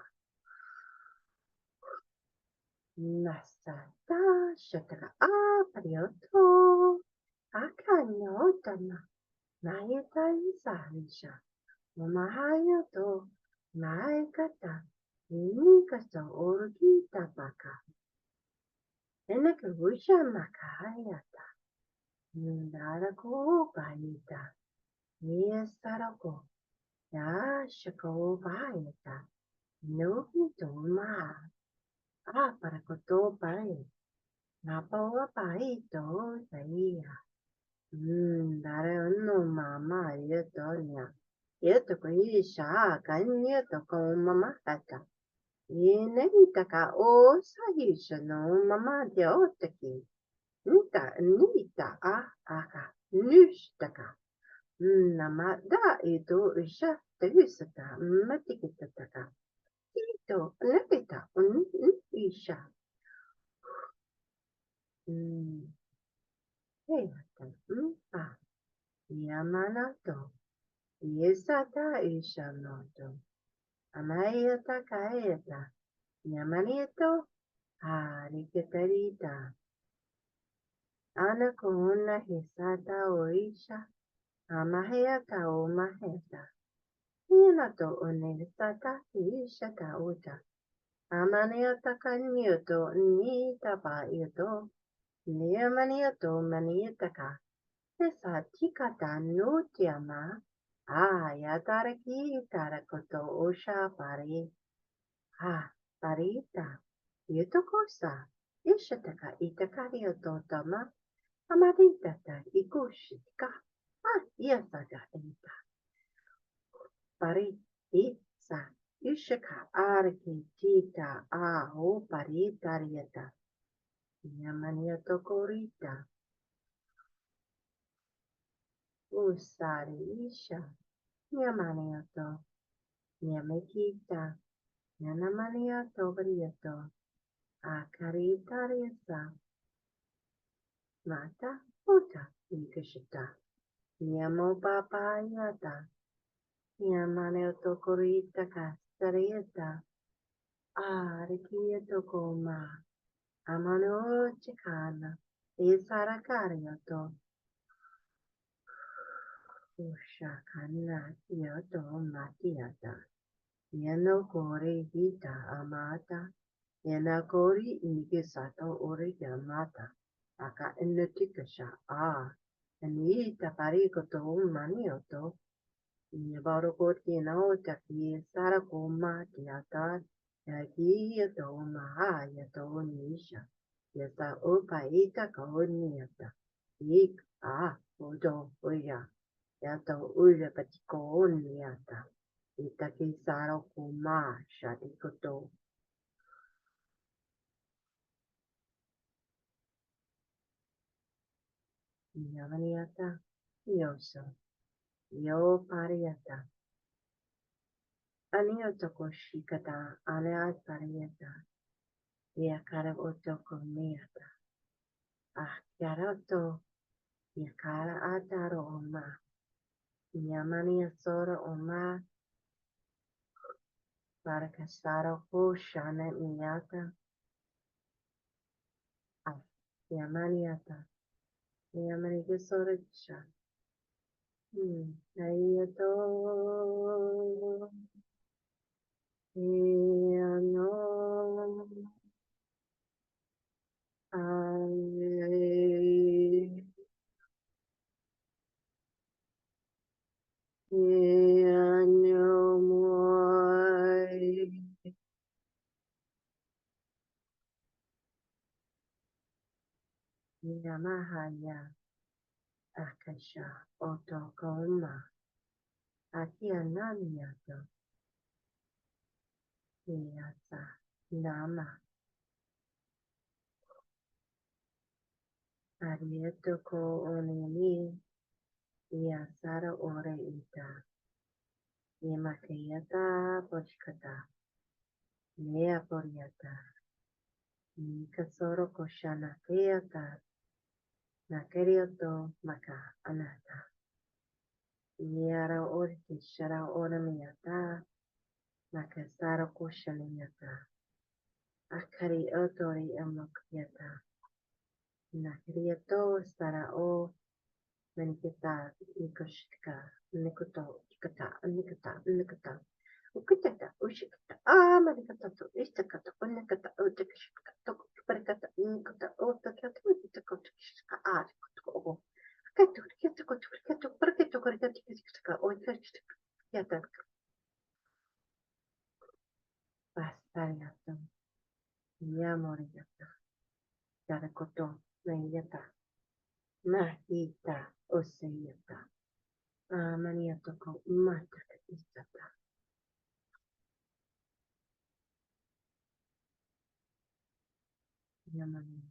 Nasata shataka aparioto akanyotana naita isarisha mamahayoto naikata inikasa orgita baka eneke wusha makayata ndarako bayita yesarako yashako bayita nobito ma para koto pai napawa pai to saia dare no mama yetonya yeto ko isha kanya to ko mama kata yene taka o sahisha no mama de otaki nita aka nushtaka nama da ito isha tegisata matikita taka ito lepita isha Yamanato, Yesata Ishanoto, Amayata Kaeta, Yamanito, Hariketarita, Anakuna hisata oisha. Amaheata o maheta. Inato onesata isha tauta. Amaniata kanyoto nita pa ito. Niamaniato maniataka. Esa tikata nutiama. Yataraki tarakoto osha pari. Parita. Yutokosa. Ishataka itakariyoto tama. Amaritata ikushika. Yasaga ita. Pari. Isa. Ishaka arki tita aho paritarieta. Yamaniato korita. Usari isha. Yamaniato. Yamekita. Yanamaniato varieto. Akaritarisa. Mata. Uta. Ikashita. Yamo papayata. Yamaniato korita kastareta. Arikieto koma. Amano chikana. Isarakarioto. Ushakana yoto matiata. Yano kore hita amata. Yana kori nigisato origa mata. Aka enutikasha Anita parikoto manioto. Nibaro koti naota ki sarakoma tiata. Yaki yato yato nisha. Yasa opa ita kaoniata. Ik odo oya. Yato uja patiko oniata. Itaki sarakoma shatikoto. Yavaniata, Yoso, Yo Pariata, Aniotoko Shikata, Alea Pariata, Yakara Otoko Miata, Yarato, Yakara Ataro Oma, Yamania Sora Oma, Parakasaro Hoshana Miata, Yamaniata, Yamanika Soracha, Nayato. No, Yamahaya Akasha Otokoma Akianamiato Yasa Nama Arietoko Onimi Yasara Ore Ita Yamakayata Boshkata Nea Poriata Nikasoro Koshana Keata Nakerioto Maka Anata Niara Orti Shara Oramiata Nakasara Koshaniata Akari Otori Amokiata Nakrieto Sara O Menikita Nikoshika Nikoto Ikata Nikata Ukitata Ushikata Manikata Istakata Unikata Utakashika Parikata Nikota Otakata Utakota Ariko Bastariata, Yamoriata, Yarakoto, Nayata, Mahita, Oseyata, Maniatoko, Mataka Isata. Yamani.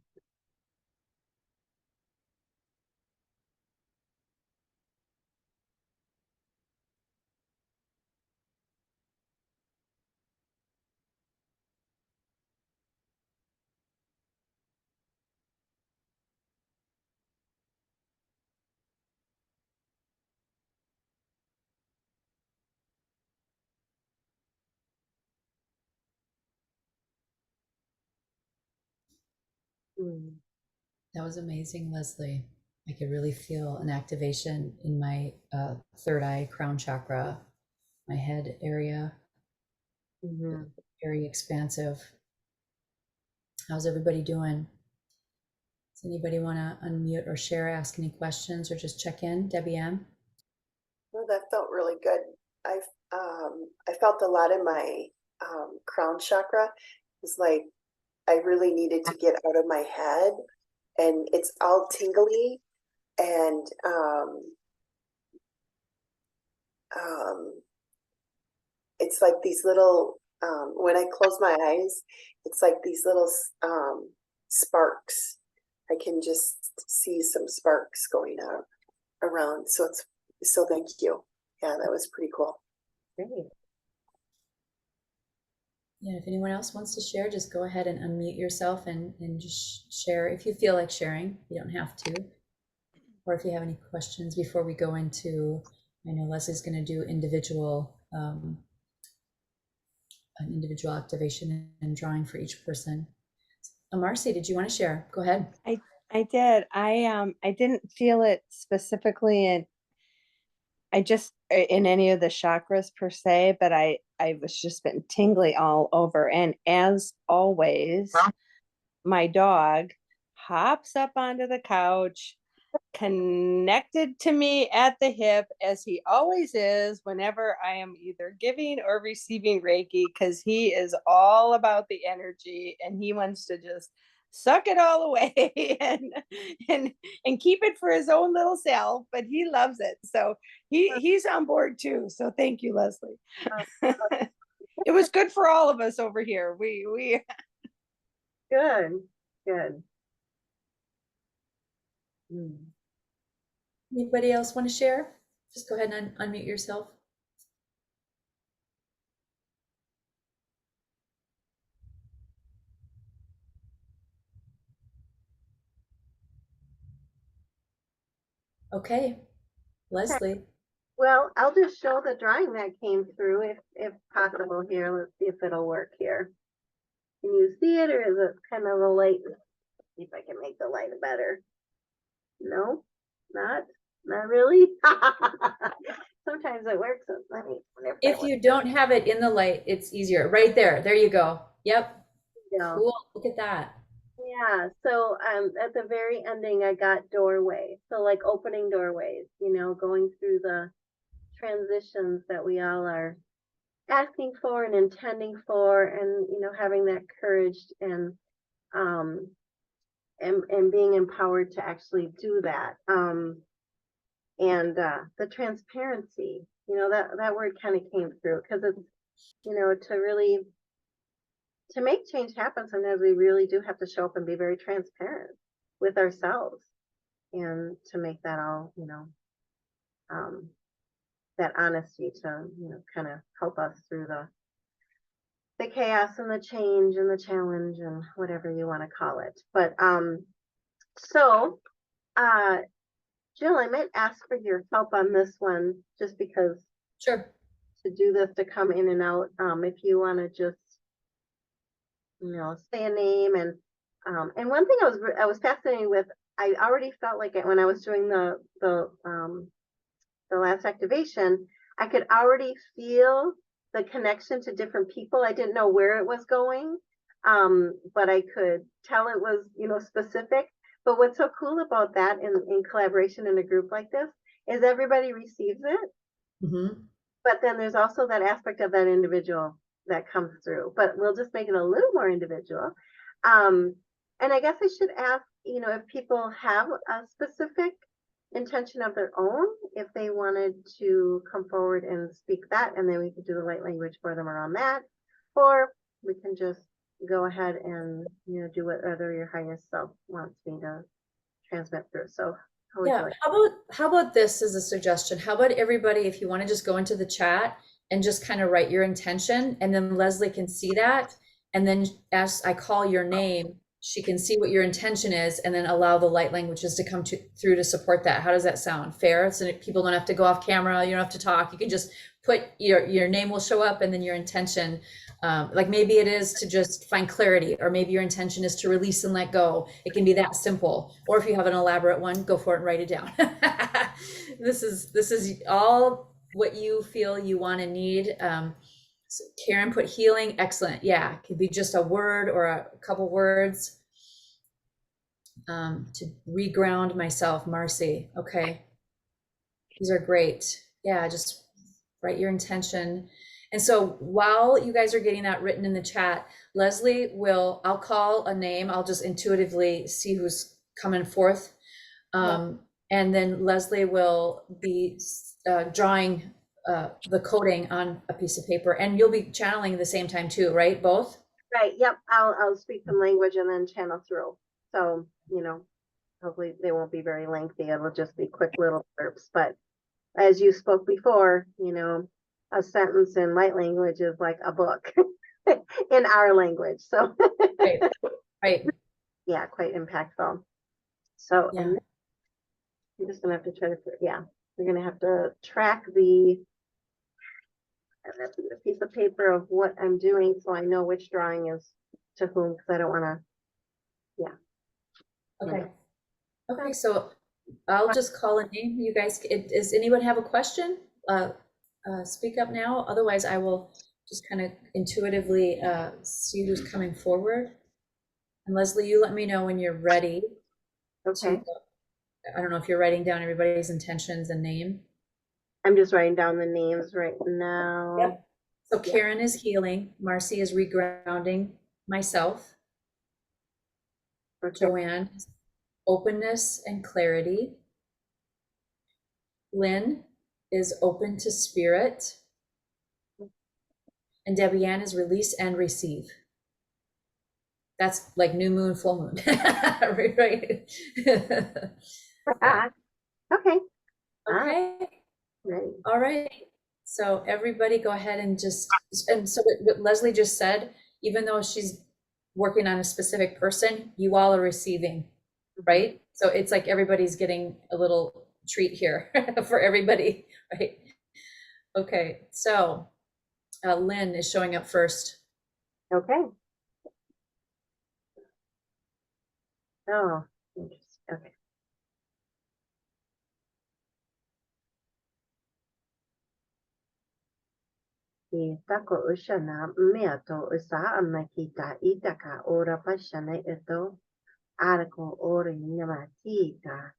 That was amazing, Leslie. I could really feel an activation in my third eye, crown chakra, my head area, Mhm. very expansive. How's everybody doing? Does anybody want to unmute or share, ask any questions, or just check in? Debbie M? Well, that felt really good. I felt a lot in my crown chakra. It's like I really needed to get out of my head, and it's all tingly, and it's like these little when I close my eyes, it's like these little sparks. I can just see some sparks going out around. So thank you. Yeah, that was pretty cool. Great. Yeah, if anyone else wants to share, just go ahead and unmute yourself and just share if you feel like sharing. You don't have to. Or if you have any questions before we go into, I know Leslie's going to do individual an individual activation and drawing for each person. Marcy, did you want to share? Go ahead. I did. I didn't feel it specifically in in any of the chakras per se, but I was just been tingly all over. And as always, my dog hops up onto the couch, connected to me at the hip, as he always is whenever I am either giving or receiving Reiki, because he is all about the energy and he wants to just suck it all away and keep it for his own little self, but he loves it. So he's on board too. So thank you, Leslie. It was good for all of us over here. We Good. Good. Anybody else want to share? Just go ahead and unmute yourself. Okay, Leslie. Well, I'll just show the drawing that came through if possible here. Let's see if it'll work here. Can you see it, or is it kind of a light? See if I can make the light better. No, not really. Sometimes it works. Let me. If you don't have it in the light, it's easier. Right there. There you go. Yep. Cool. Look at that. Yeah, so at the very ending I got doorway. So like opening doorways, going through the transitions that we all are asking for and intending for, and having that courage and being empowered to actually do that. And the transparency, that word kind of came through, because it's to make change happen, sometimes we really do have to show up and be very transparent with ourselves, and to make that all, that honesty to, kind of help us through the chaos and the change and the challenge and whatever you want to call it. But so Jill, I might ask for your help on this one, just because Sure. to do this, to come in and out, if you want to just say a name. And one thing I was fascinated with, I already felt like it when I was doing the last activation, I could already feel the connection to different people. I didn't know where it was going, but I could tell it was, specific. But what's so cool about that in collaboration in a group like this is everybody receives it. Mm-hmm. But then there's also that aspect of that individual that comes through. But we'll just make it a little more individual. And I guess I should ask, if people have a specific intention of their own, if they wanted to come forward and speak that, and then we could do the light language for them around that, or we can just go ahead and do whatever your highest self wants me to transmit through. So yeah, how about this as a suggestion? How about everybody, if you want to just go into the chat and just kind of write your intention, and then Leslie can see that, and then as I call your name, she can see what your intention is, and then allow the light languages to come through to support that. How does that sound? Fair? So people don't have to go off camera. You don't have to talk. You can just put your name will show up, and then your intention. Like maybe it is to just find clarity, or maybe your intention is to release and let go. It can be that simple. Or if you have an elaborate one, go for it and write it down. This is all what you feel you want and need. So Karen put healing. Excellent. Yeah, it could be just a word or a couple words. To reground myself, Marcy. Okay. These are great. Yeah, just write your intention. And so while you guys are getting that written in the chat, Leslee I'll call a name. I'll just intuitively see who's coming forth. And then Leslee will be drawing the coding on a piece of paper, and you'll be channeling at the same time too, right? Both? Right. Yep. I'll speak some language and then channel through. So, hopefully they won't be very lengthy. It'll just be quick little burps. But as you spoke before, a sentence in light language is like a book in our language. So Right. yeah, quite impactful. So Yeah. and I'm just gonna have to try to, we're gonna have to track the piece of paper of what I'm doing so I know which drawing is to whom, because I don't want to, Okay. Okay, so I'll just call a name. You guys, does anyone have a question? Speak up now. Otherwise, I will just kind of intuitively see who's coming forward. And Leslee, you let me know when you're ready. Okay. I don't know if you're writing down everybody's intentions and name. I'm just writing down the names right now. Yep. So Karen is healing. Marcy is regrounding myself. Okay. Joanne, openness and clarity. Lynn is open to spirit. And Debbie Ann is release and receive. That's like new moon, full moon. Right. Okay. Okay. Right. All right. So everybody go ahead and and so what Leslee just said, even though she's working on a specific person, you all are receiving, right? So it's like everybody's getting a little treat here for everybody, right? Okay, so Lynn is showing up first. Okay. Oh, interesting. Okay. Tako ushana meato usa amakita itaka ora pashana ito arako ori nyamatita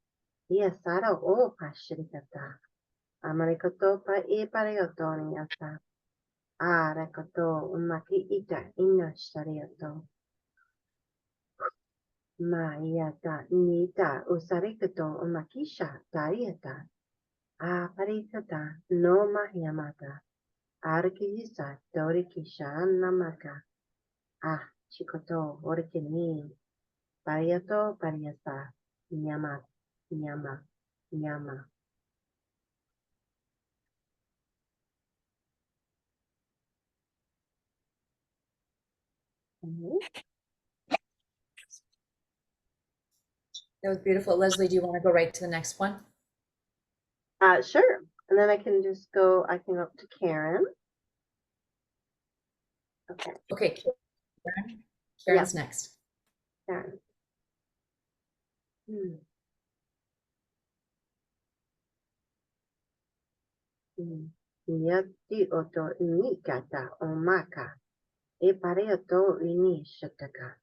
yasara o pashirikata amarikoto pa e pareotoni ata arakoto umaki ita ina shariato ma yata nita usarikato umakisha tariata a parikata no mahiamata Arkisa Dorikisha Namaka Chikoto Orikini Pariato Pariasa Nyama Nyama Nyama. That was beautiful. Leslee, do you want to go right to the next one? Sure. And then I can go up to Karen. Okay. Okay, Karen's next. Karen. Yati oto nikata omaka e pareato ini shataka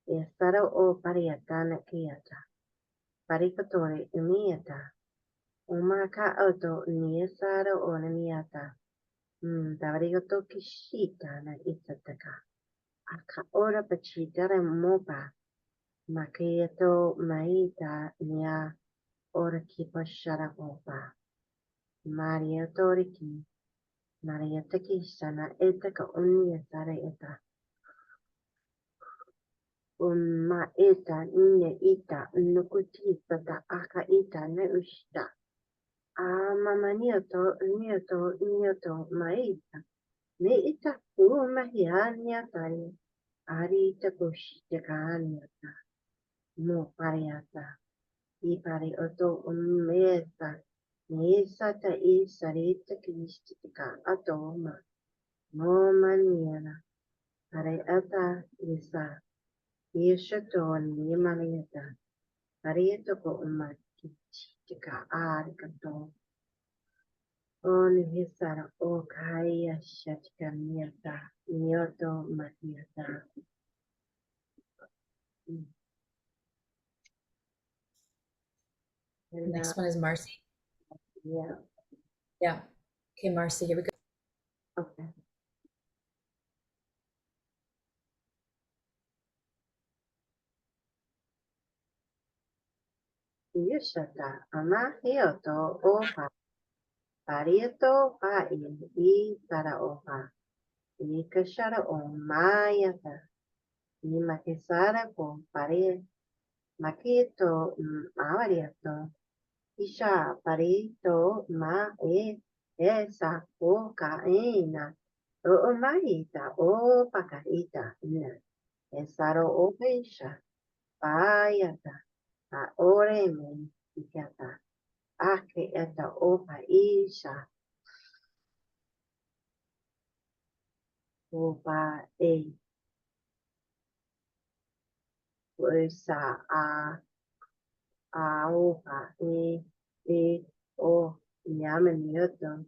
e saro o pariatana kiata parikatori imiata omaka auto niesara o naniata Davarigoto kishita na isataka aka ora pachitara mopa maketo maita nia ora kipa shara opa Maria Toriki Maria Takishana etaka unia sara eta ma eta nne ita nukuti sata aka ita ne ushita mama nioto maita ne ita umahia niatari ari takushita kaniata mo pariata I pari oto mesa Nisata isarita kistika atoma. No maniana. Are ata isa. Yeshato ni maniata. Arieto ko umakitika arikato. On hisara o kaya shatika niata. Nyoto matiata. And Next one is Marcy. yeah, Yeah. Okay, Marcy, here we go. okay. Yushata ama hioto oha. Parieto pa I sara oha. I kashara o mayata. I makisara ko pare. Makito avariato. Isha parito ma esa o kaena. O mahita o pakaita ina. Esaro o pesha. Payata. A ore me ikata. Ake eta opa isha. Opa e. Oisa a opa e o nyamenyoto.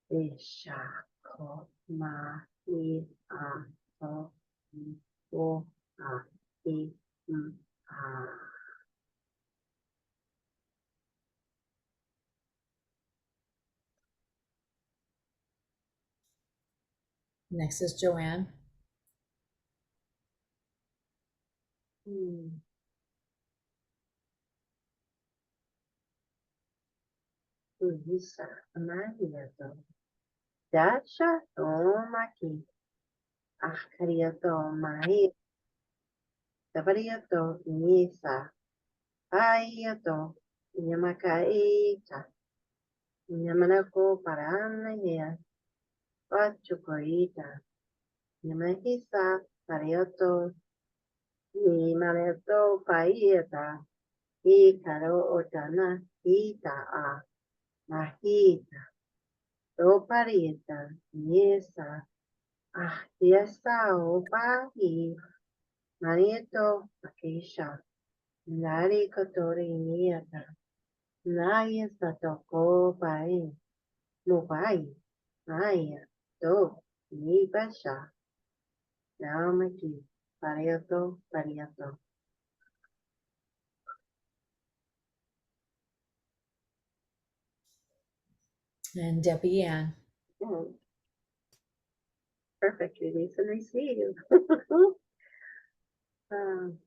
Isha ko ma I a o I o a I a. Next is Joanne. Isa amarillo. Dacha tomaki. Akariato mahi. Tabariato nisa. Ayato. Nyamakaita. Nyamanako parana ya. Pachukoita. Nyamakisa. Parioto. Nimaneto paieta. Ikaro otana. Ita a. Mahita. Toparita. Nisa. Ah, fiesta o pahi. Marieto Akisha. Nari Kotori Niata. Naya Satoko Pai. Mubai. Naya. Do. Nibasha. Naumaki. Pariato. Pariato. And Debbie Ann. Perfect. Release and receive. um,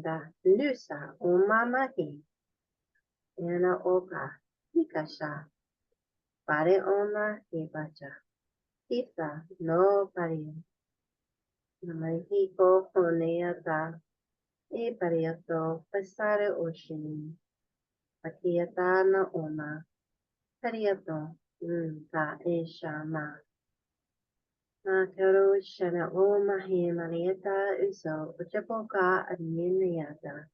Da Lusa Umamahi. Ana Oka. Hikasha. Pare Ona Hibacha. Isa no Pari. Namahiko Honeata. E pariato passare oceani. Pakiata na ona. Pariato. Ta e shama. Na karo shana o mahi marieta iso. Uchapoka adminiata.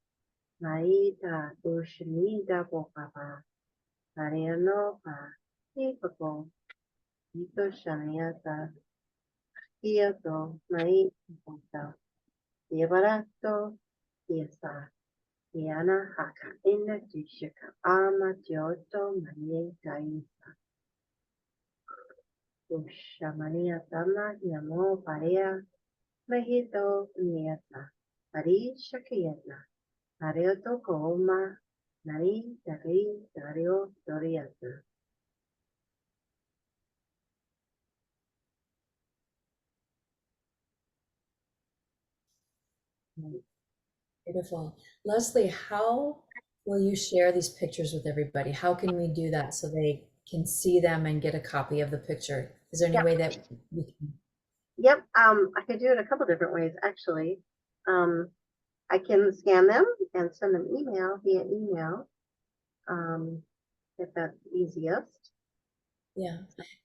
Maita oceani da bokapa. Mariano pa. Hipako. Hito shaniata. Hiato. Maita. Yebarato. Yesa. Yana haka ina tishika ama tioto manie taisa. Ushamania tama yamo parea mehito nieta. Pari shakieta. Arioto koma nari dari dario doriata. Beautiful. Leslie, how will you share these pictures with everybody? How can we do that so they can see them and get a copy of the picture? Is there any way that we can? Yep. I could do it a couple different ways actually. I can scan them and send them via email. If that's easiest. Yeah.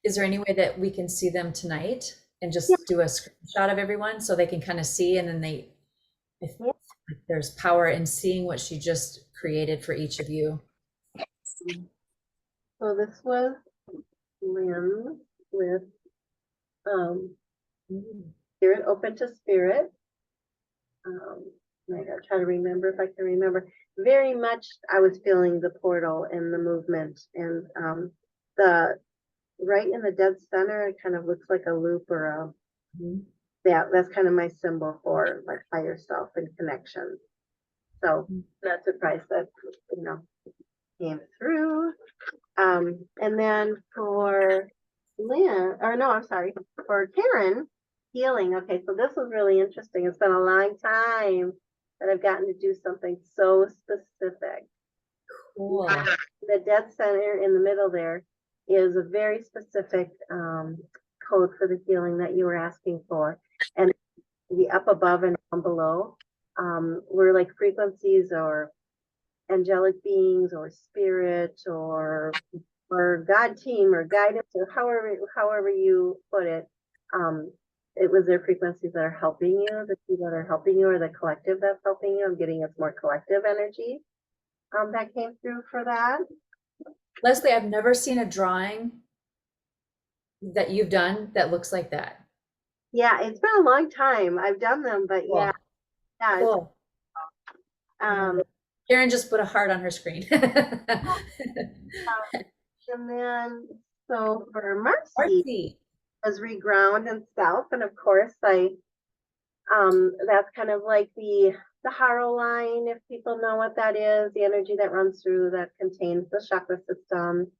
Is there any way that we can see them tonight and just do a screenshot of everyone so they can kind of see and then they I think there's power in seeing what she just created for each of you. So this was Lynn with Spirit Open to Spirit. I gotta try to remember if I can remember. Very much I was feeling the portal and the movement, and the right in the dead center, it kind of looks like a loop or a that's kind of my symbol for like higher self and connection. So not surprised that came through. And then for Lynn, or no, I'm sorry, for Karen, healing. Okay, so this was really interesting. It's been a long time that I've gotten to do something so specific. Cool. The dead center in the middle there is a very specific code for the healing that you were asking for. And the up above and down below were like frequencies or angelic beings or spirit or God team or guidance or however you put it. It was their frequencies that are helping you, the people that are helping you, or the collective that's helping you. I'm getting it's more collective energy that came through for that. Leslee, I've never seen a drawing that you've done that looks like that. Yeah, it's been a long time. I've done them, but Cool. yeah. Cool. Karen just put a heart on her screen. And then, so for Marcy, was reground and self, and of course, that's kind of like the Haro line, if people know what that is, the energy that runs through that contains the chakra system,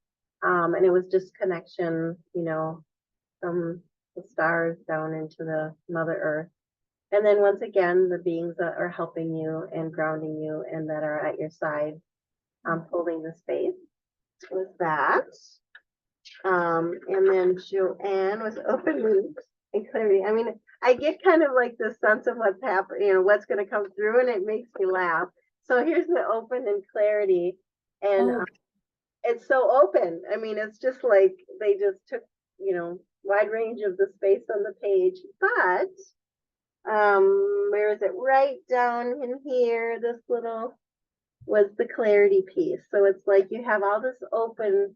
and it was just connection, from the stars down into the Mother Earth. And then once again, the beings that are helping you and grounding you and that are at your side, holding the space was that. And then Joanne was open loop and clarity. I mean, I get kind of like the sense of what's happening, what's going to come through, and it makes me laugh. So here's the open and clarity. And it's so open. I mean, it's just like they just took, wide range of the space on the page. But where is it? Right down in here, this little was the clarity piece. So it's like you have all this open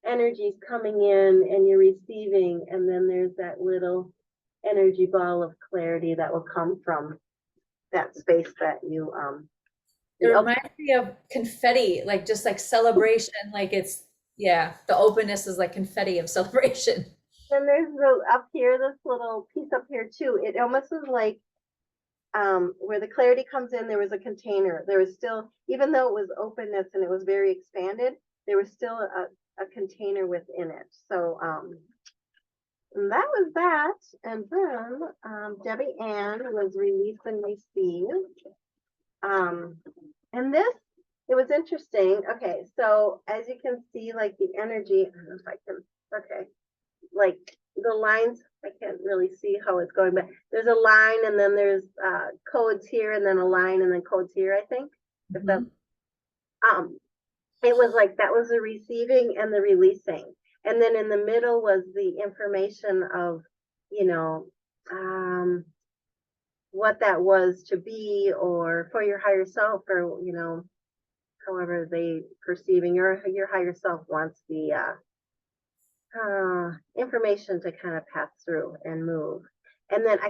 energies coming in and you're receiving, and then there's that little energy ball of clarity that will come from that space that you it reminds me of confetti, like just like celebration, like it's the openness is like confetti of celebration. And there's up here, this little piece up here too. It almost is like where the clarity comes in, there was a container. There was still, even though it was openness and it was very expanded, there was still a container within it. So and that was that. And then Debbie Ann was release and receive. And this, it was interesting. Okay, so as you can see, like the energy, I don't know if I can, okay, like the lines, I can't really see how it's going, but there's a line and then there's codes here and then a line and then codes here, I think. If that's, it was like that was the receiving and the releasing. And then in the middle was the information of, what that was to be or for your higher self, or, however they perceiving your higher self wants the information to kind of pass through and move. And then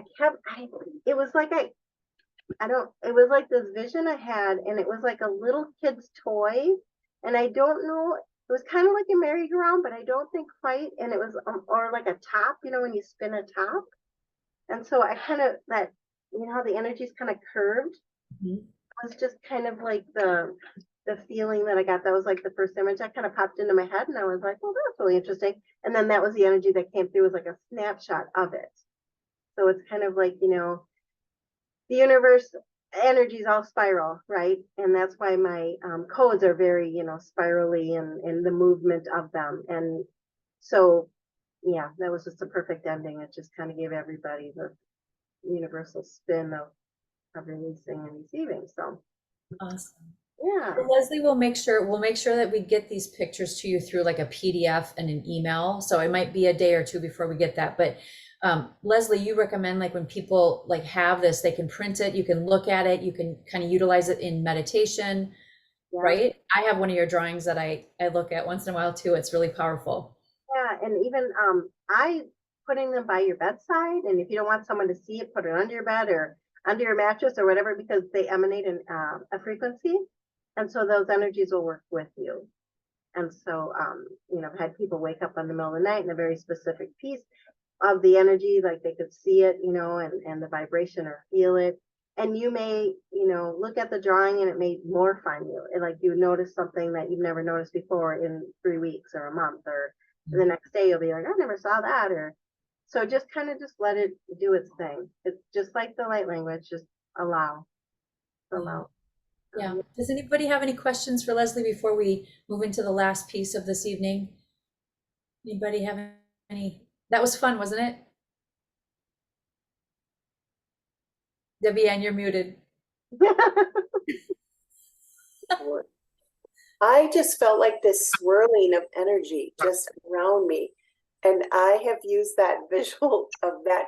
it was like it was like this vision I had, and it was like a little kid's toy, and I don't know, it was kind of like a merry-go-round, but I don't think quite, and it was or like a top, when you spin a top. And so I kind of, that, how the energy is kind of curved. It was just kind of like the feeling that I got. That was like the first image that kind of popped into my head, and I was like, well, that's really interesting. And then that was the energy that came through, was like a snapshot of it. So it's kind of like, the universe energy is all spiral, right? And that's why my codes are very, spirally and the movement of them. And so, yeah, that was just a perfect ending. It just kind of gave everybody the universal spin of releasing and receiving. So awesome. Yeah. Leslie will make sure, that we get these pictures to you through like a PDF and an email. So it might be a day or two before we get that. But Leslie, you recommend like when people like have this, they can print it, you can look at it, you can kind of utilize it in meditation, Yeah. right? I have one of your drawings that I look at once in a while too. It's really powerful. Yeah, and even I putting them by your bedside, and if you don't want someone to see it, put it under your bed or under your mattress or whatever, because they emanate a frequency, and so those energies will work with you. And so, you know, I've had people wake up in the middle of the night in a very specific piece of the energy, like they could see it, you know, and the vibration or feel it. And you may, you know, look at the drawing and it may morph on you. And like you notice something that you've never noticed before in 3 weeks or a month, or the next day you'll be like, I never saw that. Or so just kind of just let it do its thing. It's just like the light language, just allow. Yeah. Does anybody have any questions for Leslie before we move into the last piece of this evening? Anybody have any? That was fun, wasn't it? Debbie Ann, you're muted. I just felt like this swirling of energy just around me. And I have used that visual of that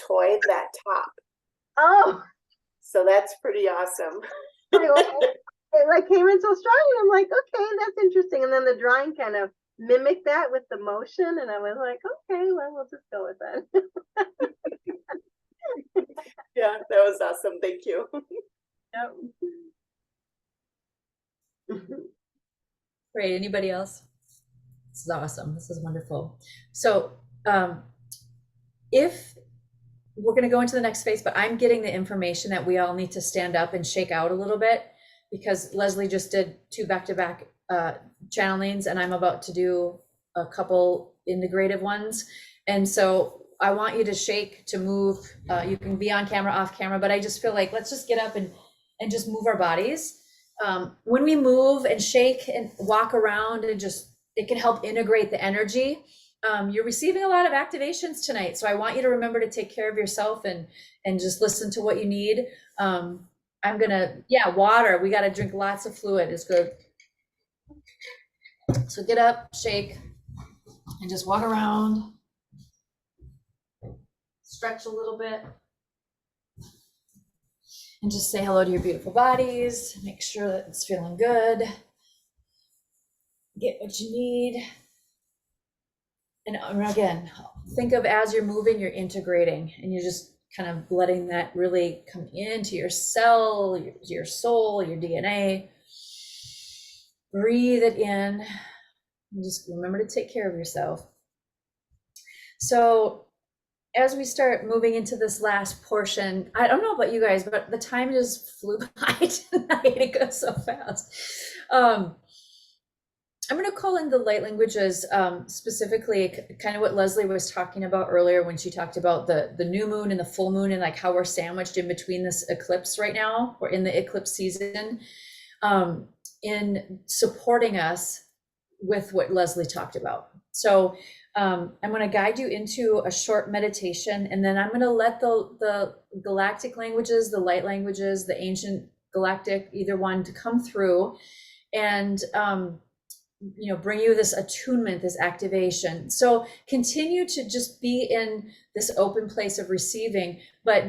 toy, that top. Oh, So that's pretty awesome. it like came in so strong, and I'm like, okay, that's interesting. And then the drawing kind of mimicked that with the motion, and I was like, okay, well, we'll just go with that. Yeah, that was awesome. Thank you. Yep. Great. Anybody else? This is awesome. This is wonderful. So if we're going to go into the next phase, but I'm getting the information that we all need to stand up and shake out a little bit, because Leslie just did 2 back-to-back channelings, and I'm about to do a couple integrative ones. And so I want you to shake, to move. You can be on camera, off camera, but I just feel like let's just get up and just move our bodies. When we move and shake and walk around, and just, it can help integrate the energy. You're receiving a lot of activations tonight, so I want you to remember to take care of yourself and just listen to what you need. I'm gonna, water. We got to drink lots of fluid. Is good. So get up, shake, and just walk around. Stretch a little bit. And just say hello to your beautiful bodies. Make sure that it's feeling good. Get what you need. And again, think of, as you're moving, you're integrating, and you're just kind of letting that really come into your cell, your soul, your DNA. Breathe it in. And just remember to take care of yourself. So as we start moving into this last portion, I don't know about you guys, but the time just flew by tonight. It goes so fast. I'm going to call in the light languages, specifically kind of what Leslie was talking about earlier when she talked about the new moon and the full moon, and like how we're sandwiched in between this eclipse right now. We're in the eclipse season, in supporting us with what Leslie talked about. So I'm going to guide you into a short meditation, and then I'm going to let the galactic languages, the light languages, the ancient galactic, either one, to come through and bring you this attunement, this activation. So continue to just be in this open place of receiving, but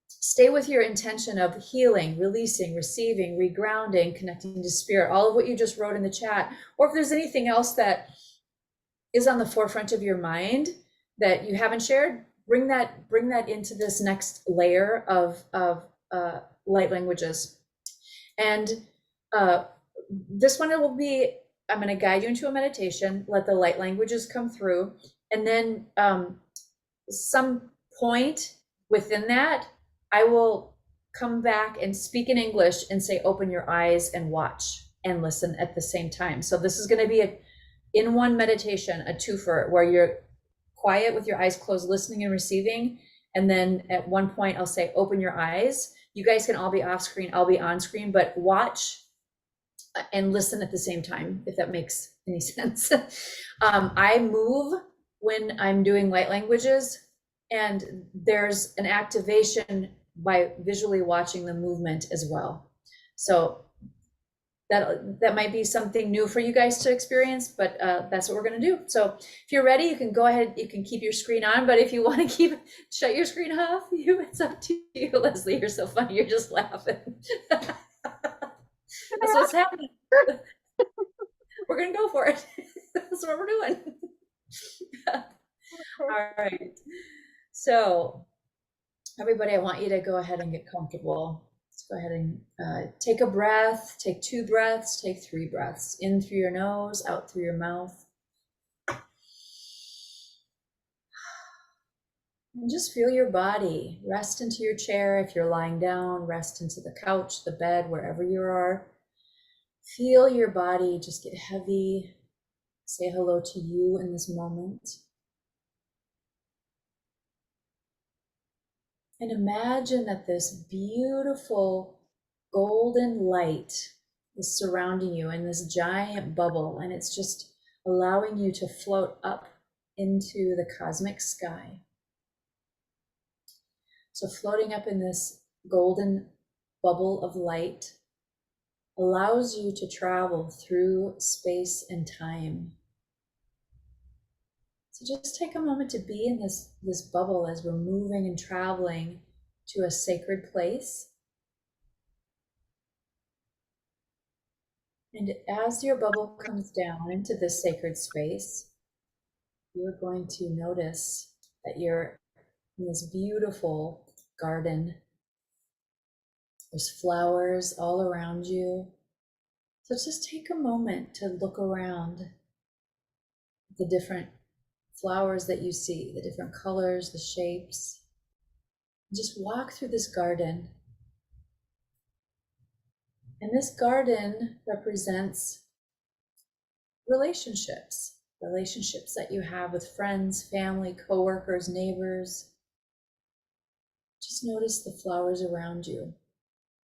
stay with your intention of healing, releasing, receiving, regrounding, connecting to spirit, all of what you just wrote in the chat. Or if there's anything else that is on the forefront of your mind that you haven't shared, bring that into this next layer of light languages. And this one, it will be, I'm going to guide you into a meditation, let the light languages come through, and then some point within that, I will come back and speak in English and say, open your eyes and watch and listen at the same time. So this is going to be a in one meditation, a twofer, where you're quiet with your eyes closed, listening and receiving. And then at one point I'll say, open your eyes. You guys can all be off screen, I'll be on screen, but watch and listen at the same time, if that makes any sense. I move when I'm doing light languages, and there's an activation by visually watching the movement as well. So that might be something new for you guys to experience, but that's what we're going to do. So if you're ready, you can go ahead, you can keep your screen on, but if you want to shut your screen off, it's up to you. Leslie, you're so funny, you're just laughing. That's what's happening. We're going to go for it. That's what we're doing. All right. So everybody, I want you to go ahead and get comfortable. Let's go ahead and take a breath, take 2 breaths, take 3 breaths, in through your nose, out through your mouth. And just feel your body. Rest into your chair. If you're lying down, rest into the couch, the bed, wherever you are. Feel your body just get heavy. Say hello to you in this moment. And imagine that this beautiful golden light is surrounding you in this giant bubble, and it's just allowing you to float up into the cosmic sky. So floating up in this golden bubble of light allows you to travel through space and time. So just take a moment to be in this bubble as we're moving and traveling to a sacred place. And as your bubble comes down into this sacred space, you're going to notice that you're in this beautiful garden. There's flowers all around you. So just take a moment to look around the different flowers that you see, the different colors, the shapes. Just walk through this garden. And this garden represents relationships that you have with friends, family, coworkers, neighbors. Just notice the flowers around you.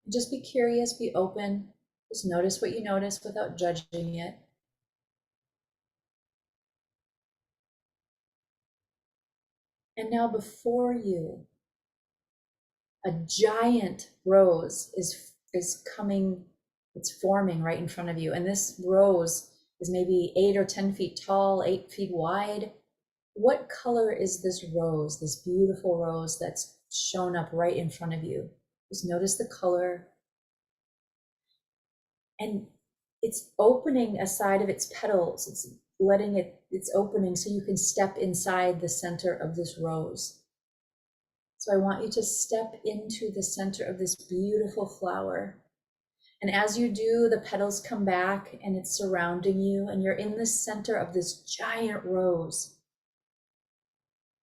And just be curious, be open. Just notice what you notice without judging it. And now before you, a giant rose is coming, it's forming right in front of you. And this rose is maybe 8 or 10 feet tall, 8 feet wide. What color is this rose, this beautiful rose that's shown up right in front of you? Just notice the color. And it's opening a side of its petals. It's opening so you can step inside the center of this rose. So I want you to step into the center of this beautiful flower. And as you do, the petals come back and it's surrounding you, and you're in the center of this giant rose.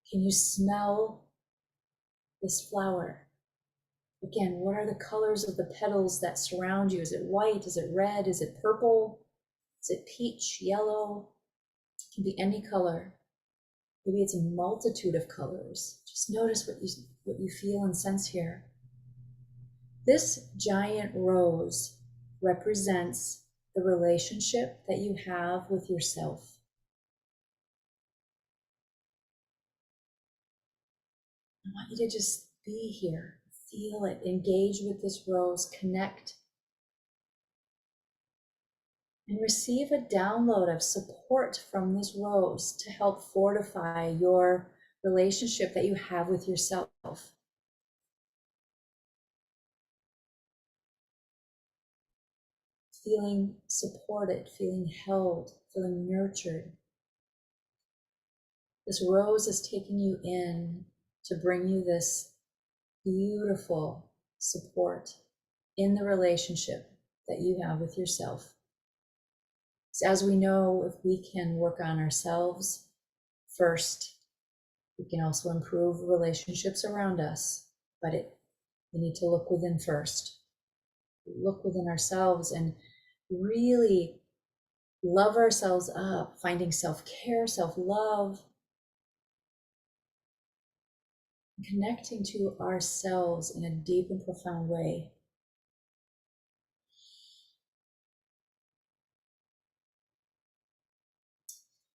Can you smell this flower? Again, what are the colors of the petals that surround you? Is it white? Is it red? Is it purple? Is it peach, yellow? It can be any color. Maybe it's a multitude of colors. Just notice what you feel and sense here. This giant rose represents the relationship that you have with yourself. I want you to just be here, feel it, engage with this rose, connect, and receive a download of support from this rose to help fortify your relationship that you have with yourself. Feeling supported, feeling held, feeling nurtured. This rose is taking you in to bring you this beautiful support in the relationship that you have with yourself. So as we know, if we can work on ourselves first, we can also improve relationships around us, but we need to look within first. Look within ourselves and really love ourselves up, finding self-care, self-love, connecting to ourselves in a deep and profound way.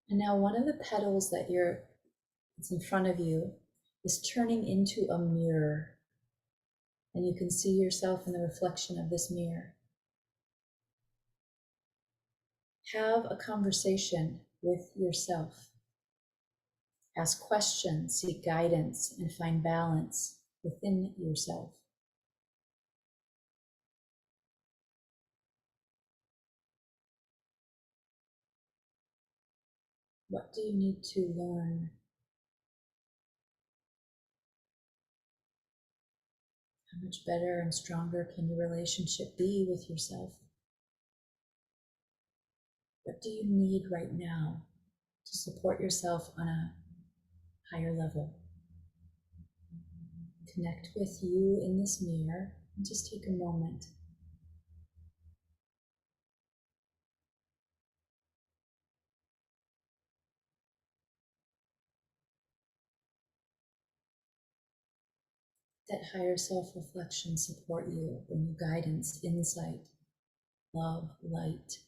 And now one of the petals that's in front of you is turning into a mirror. And you can see yourself in the reflection of this mirror. Have a conversation with yourself. Ask questions, seek guidance, and find balance within yourself. What do you need to learn? How much better and stronger can your relationship be with yourself? What do you need right now to support yourself on a higher level? Connect with you in this mirror and just take a moment. That higher self-reflection support you, bring you guidance, insight, love, light.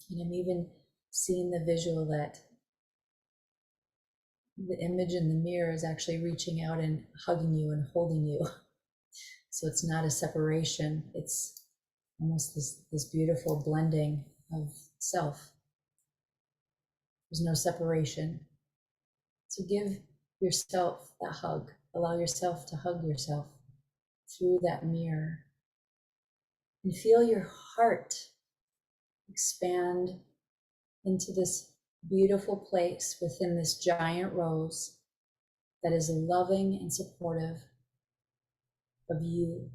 And I'm even seeing the visual that the image in the mirror is actually reaching out and hugging you and holding you. So it's not a separation, it's almost this beautiful blending of self. There's no separation. So give yourself that hug. Allow yourself to hug yourself through that mirror. And feel your heart expand into this beautiful place within this giant rose that is loving and supportive of you,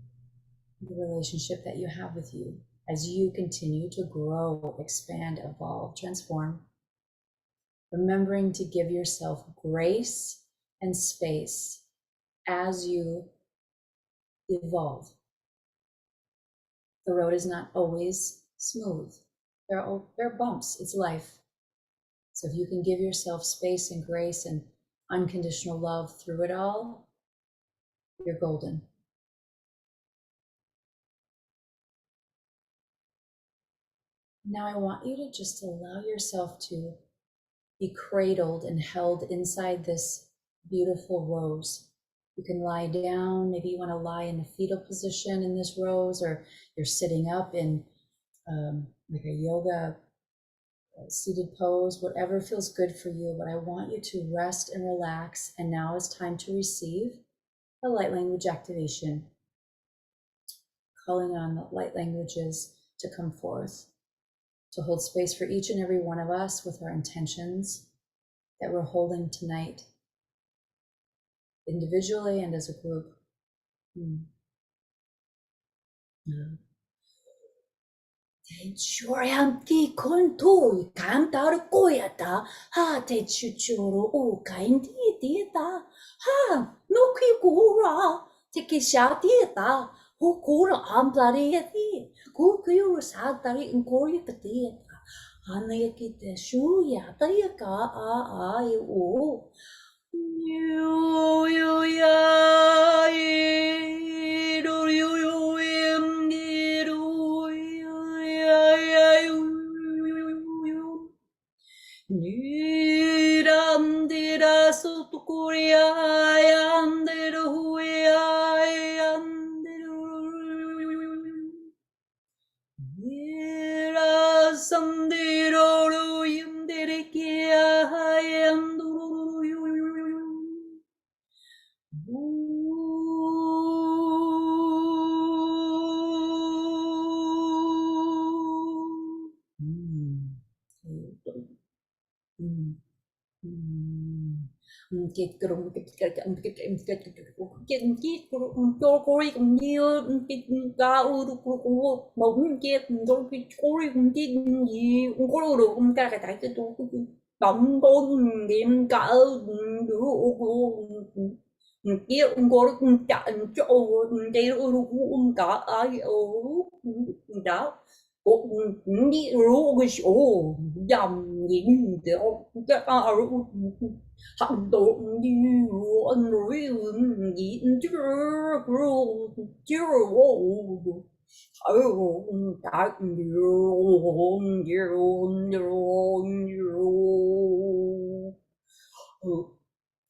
the relationship that you have with you as you continue to grow, expand, evolve, transform. Remembering to give yourself grace and space as you evolve. The road is not always smooth. There are bumps, it's life. So if you can give yourself space and grace and unconditional love through it all, you're golden. Now I want you to just allow yourself to be cradled and held inside this beautiful rose. You can lie down, maybe you want to lie in a fetal position in this rose, or you're sitting up in like a yoga seated pose, whatever feels good for you. But I want you to rest and relax. And now it's time to receive a light language activation, calling on the light languages to come forth, to hold space for each and every one of us with our intentions that we're holding tonight, individually and as a group. Techuryamti kontu kantar koyata ha techuchuru o kaindi dieta ha no kikura tekishatieta hukura amplarieti kukuyu satari inkoya patieta hanayakite shuya tayaka a o you ya Niram dira sutukuria yanderu yanderu Nira sandiru yandirikia yanduru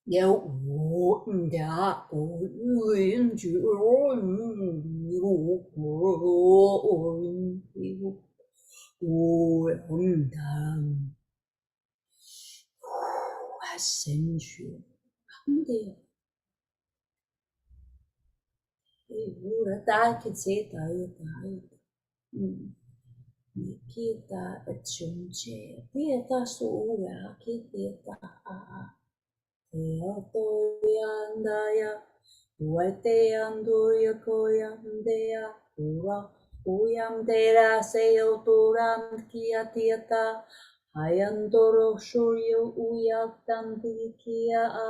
有我的我运气我我sensual 근데 ura da che se dai kita chunche kita suya kita a Teotoyandaya, Ueteanduya koyandea, Ura, Uyamdera seoturam kiatiata, Hayandoro shuryo uyaktandikia a.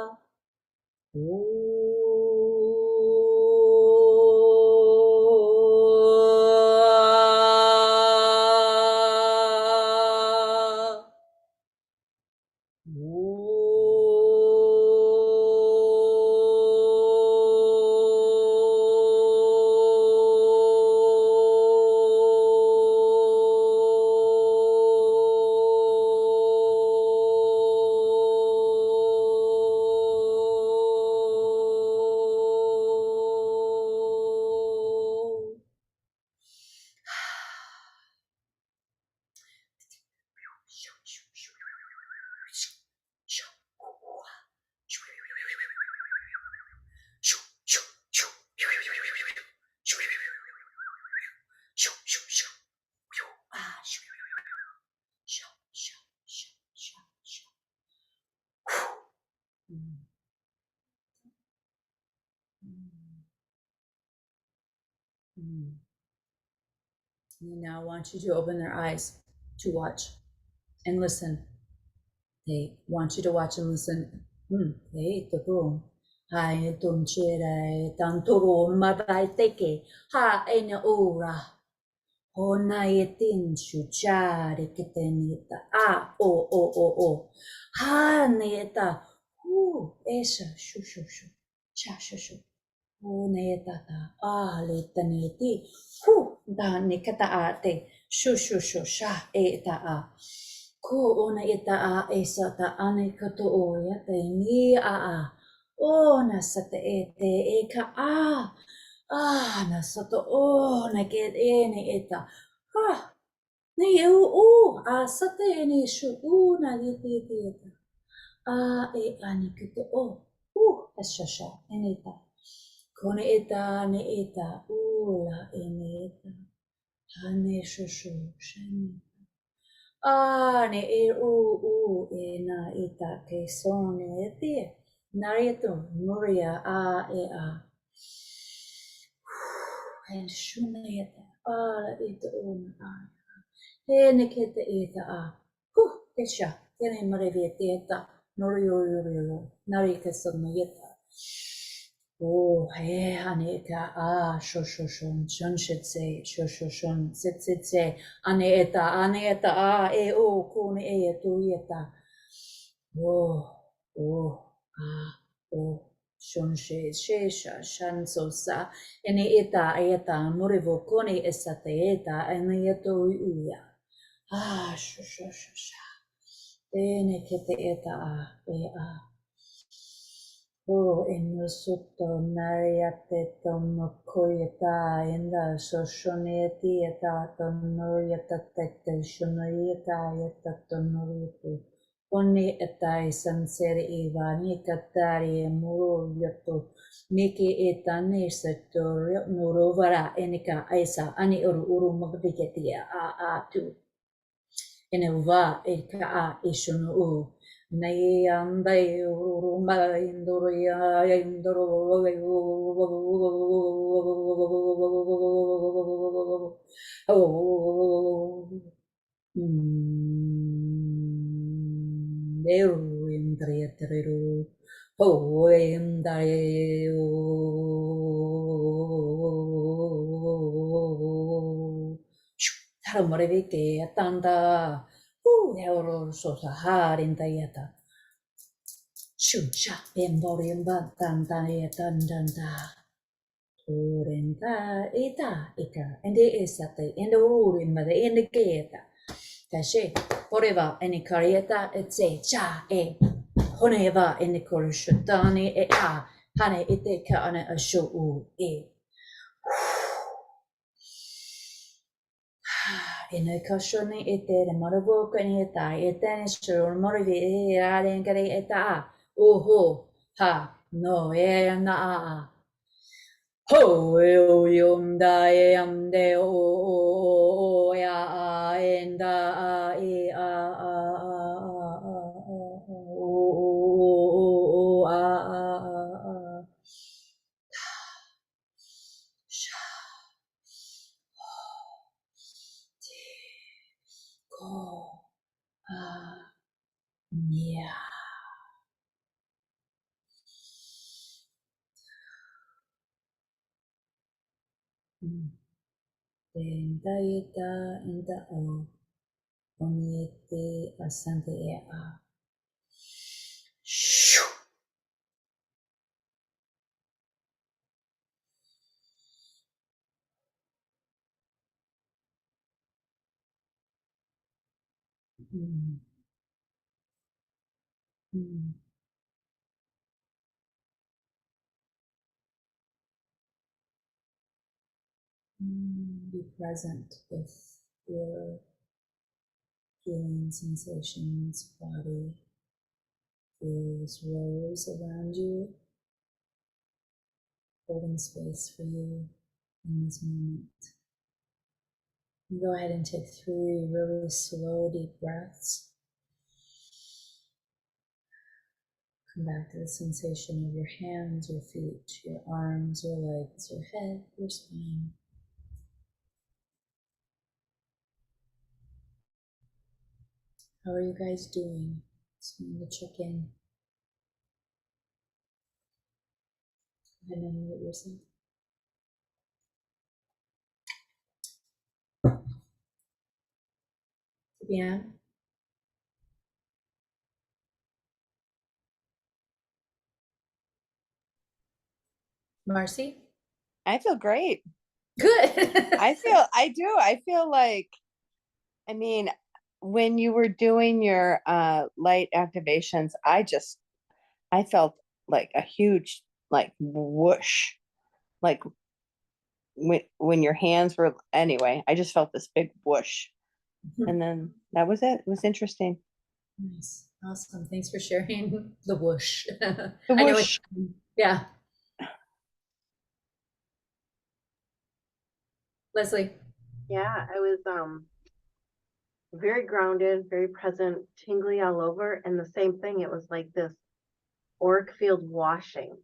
And now I want you to open their eyes to watch and listen. They want you to watch and listen. Hey, toto. Hai ton chere tantoro mabai teke ha ena ora. Ona etin shuchare ketenita. Ah, o. Ha neta. Esa shu. Cha shu. Onetata aletaneti da nikata ate shu sha eta a ko ona eta a esata anekato oya te ni a ona sate ete eka a na sato ona ke ene eta ha ne u a sate ene shu na yete eta a e anikato o asha eneta Kone eta ne eta ula ene eta hane shosho shani ne u na eta ke sone ete narieto nuria a and shune eta ala eta una ne kete eta esha tene marevete eta norio nari ke sono eta aneka shon shitse shon sitse aneta kune tuyeta shon shesha shan sosa eta murivo kone esate eta aneto uya shosha ene kete eta en sotto nariate tomo koyata in the soshoneti eta tonoriata tete shonoyata yata tonoritu Oni etai sanseri ivani katari muro yato niki etane setorio nurovara enika aisa ani uru magdiketia tu Enuva eka ishunu Nayandai Uruma Indoria Indoro Indriateru Taramorevike Atanda Euro Sosaharin Tayata Shusha Emboriumba Tantayatandanda Urenta Ika and the Esate and the Urim the Indicata Tashe Poreva and Ikarieta et se cha honeva inikorushatani e a hane ite ka ana asho e. Ina kashoni ite de maravo kani eta ete shur morivi are ngare eta oho ha no e na a ho e yum da e am de o ya a en da a e a o a sha go yeah. Enta ita enta o oniete asante e a. Shoo. Mm. Mm. Be present with your feeling sensations, body feels rose around you, holding space for you in this moment. And go ahead and take 3 really slow, deep breaths. Come back to the sensation of your hands, your feet, your arms, your legs, your head, your spine. How are you guys doing? Just wanted to check in. Go ahead and unmute yourself. Fabienne? Marcy? I feel great. Good. I feel like, I mean, when you were doing your light activations, I felt like a huge like whoosh, like when your hands were, anyway, I just felt this big whoosh. And then that was it. It was interesting. Nice. Awesome. Thanks for sharing the whoosh. The I know whoosh. yeah. Leslie? Yeah, I was very grounded, very present, tingly all over, and the same thing. It was like this auric field washing.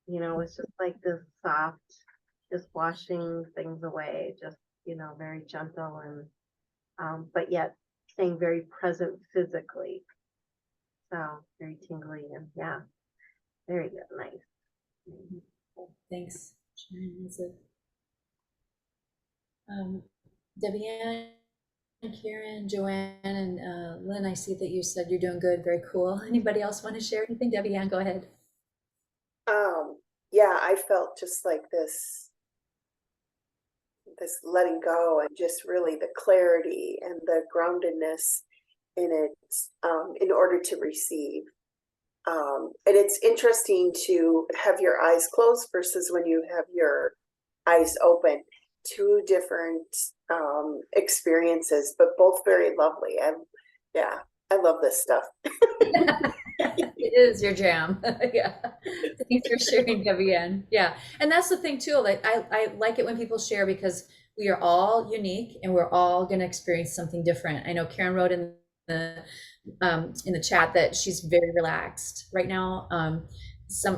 You know, it's just like this soft, just washing things away, just, you know, very gentle and but yet staying very present physically. So very tingly and yeah, very good, nice. Thanks. Debbie Ann, Karen, Joanne, and Lynn, I see that you said you're doing good. Very cool. Anybody else want to share anything? Debbie Ann, go ahead. Yeah, I felt just like this letting go and just really the clarity and the groundedness in it, in order to receive. And it's interesting to have your eyes closed versus when you have your eyes open. 2 different experiences, but both very lovely. I love this stuff. It is your jam. Yeah. Thanks for sharing, Debbie Ann. Yeah. And that's the thing too. Like I like it when people share because we are all unique and we're all going to experience something different. I know Karen wrote in the chat that she's very relaxed right now.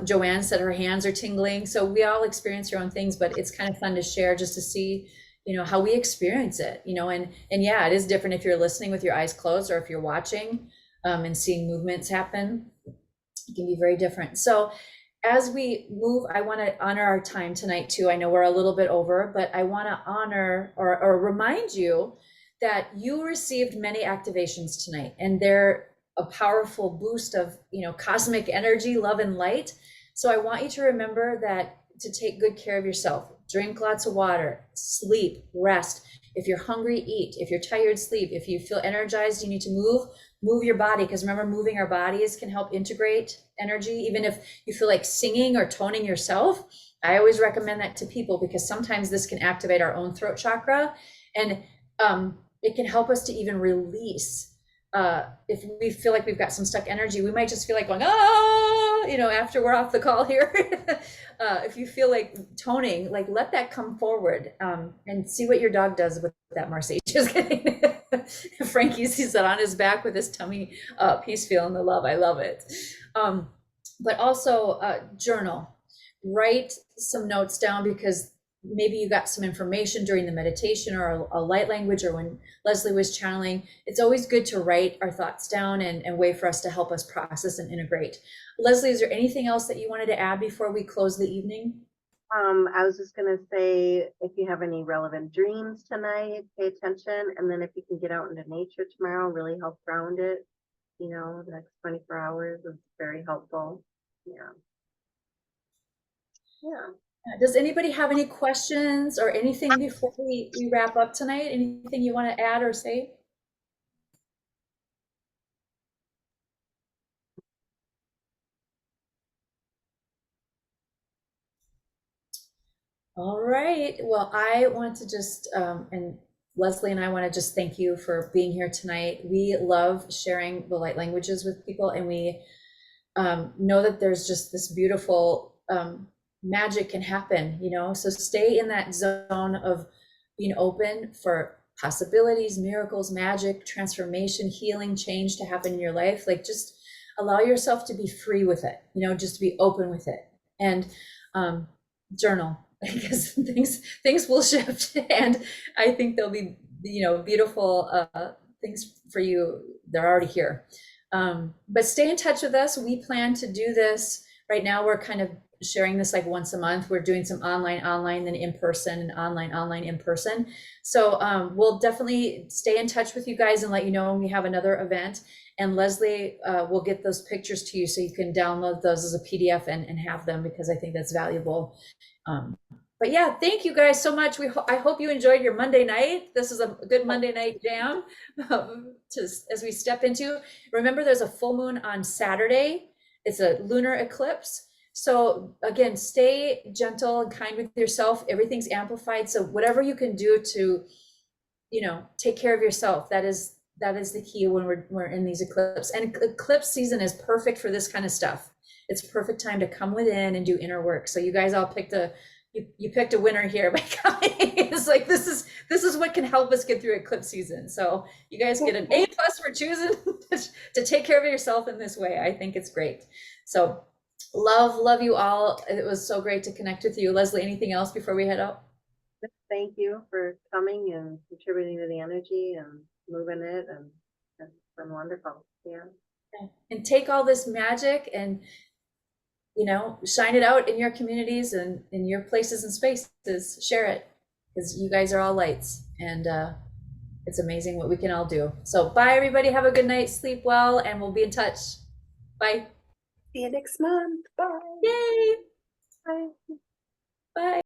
Joanne said her hands are tingling. So we all experience our own things, but it's kind of fun to share just to see, you know, how we experience it, you know, and yeah, it is different if you're listening with your eyes closed or if you're watching and seeing movements happen. It can be very different. So as we move, I want to honor our time tonight too. I know we're a little bit over, but I want to honor or remind you that you received many activations tonight, and they're a powerful boost of, you know, cosmic energy, love, and light. So I want you to remember that to take good care of yourself. drink lots of water, sleep, rest. If you're hungry, eat. If you're tired, sleep. If you feel energized, you need to move your body, because remember, moving our bodies can help integrate energy. Even if you feel like singing or toning yourself, I always recommend that to people, because sometimes this can activate our own throat chakra, and it can help us to even release. If we feel like we've got some stuck energy, we might just feel like going, oh, you know, after we're off the call here. If you feel like toning, like let that come forward, and see what your dog does with that, Marcy. Just kidding. Frankie's, he's on his back with his tummy up. He's feeling the love. I love it. But also journal, write some notes down, because maybe you got some information during the meditation or a light language, or when Leslee was channeling. It's always good to write our thoughts down and way for us to help us process and integrate. Leslee, is there anything else that you wanted to add before we close the evening? I was just gonna say, if you have any relevant dreams tonight, pay attention. And then if you can get out into nature tomorrow, really help ground it. You know, the next 24 hours is very helpful. Yeah. Does anybody have any questions or anything before we wrap up tonight? Anything you want to add or say? All right. Well, I want to just, and Leslee and I want to just thank you for being here tonight. We love sharing the light languages with people, and we know that there's just this beautiful magic can happen, you know, so stay in that zone of being open for possibilities, miracles, magic, transformation, healing, change to happen in your life. Like, just allow yourself to be free with it, you know, just be open with it, and journal, because things will shift, and I think there'll be, you know, beautiful things for you. They're already here. But stay in touch with us. We plan to do this. Right now, we're kind of sharing this like once a month. We're doing some online, then in person, and online, in person. So we'll definitely stay in touch with you guys and let you know when we have another event. And Leslee will get those pictures to you so you can download those as a PDF and have them, because I think that's valuable. But yeah, thank you guys so much. I hope you enjoyed your Monday night. This is a good Monday night jam as we step into. Remember, there's a full moon on Saturday. It's a lunar eclipse. So again, stay gentle and kind with yourself. Everything's amplified. So whatever you can do to, you know, take care of yourself, that is the key when we're in these eclipses. And eclipse season is perfect for this kind of stuff. It's a perfect time to come within and do inner work. So you guys all picked a winner here by coming. It's like, this is what can help us get through eclipse season. So you guys get an A+ for choosing to take care of yourself in this way. I think it's great. So love you all. It was so great to connect with you. Leslee, anything else before we head out? Thank you for coming and contributing to the energy and moving it, and it's been wonderful. Yeah. And take all this magic and, you know, shine it out in your communities and in your places and spaces. Share it, because you guys are all lights, and it's amazing what we can all do. So bye, everybody. Have a good night. Sleep well, and we'll be in touch. Bye. See you next month. Bye. Yay. Bye. Bye.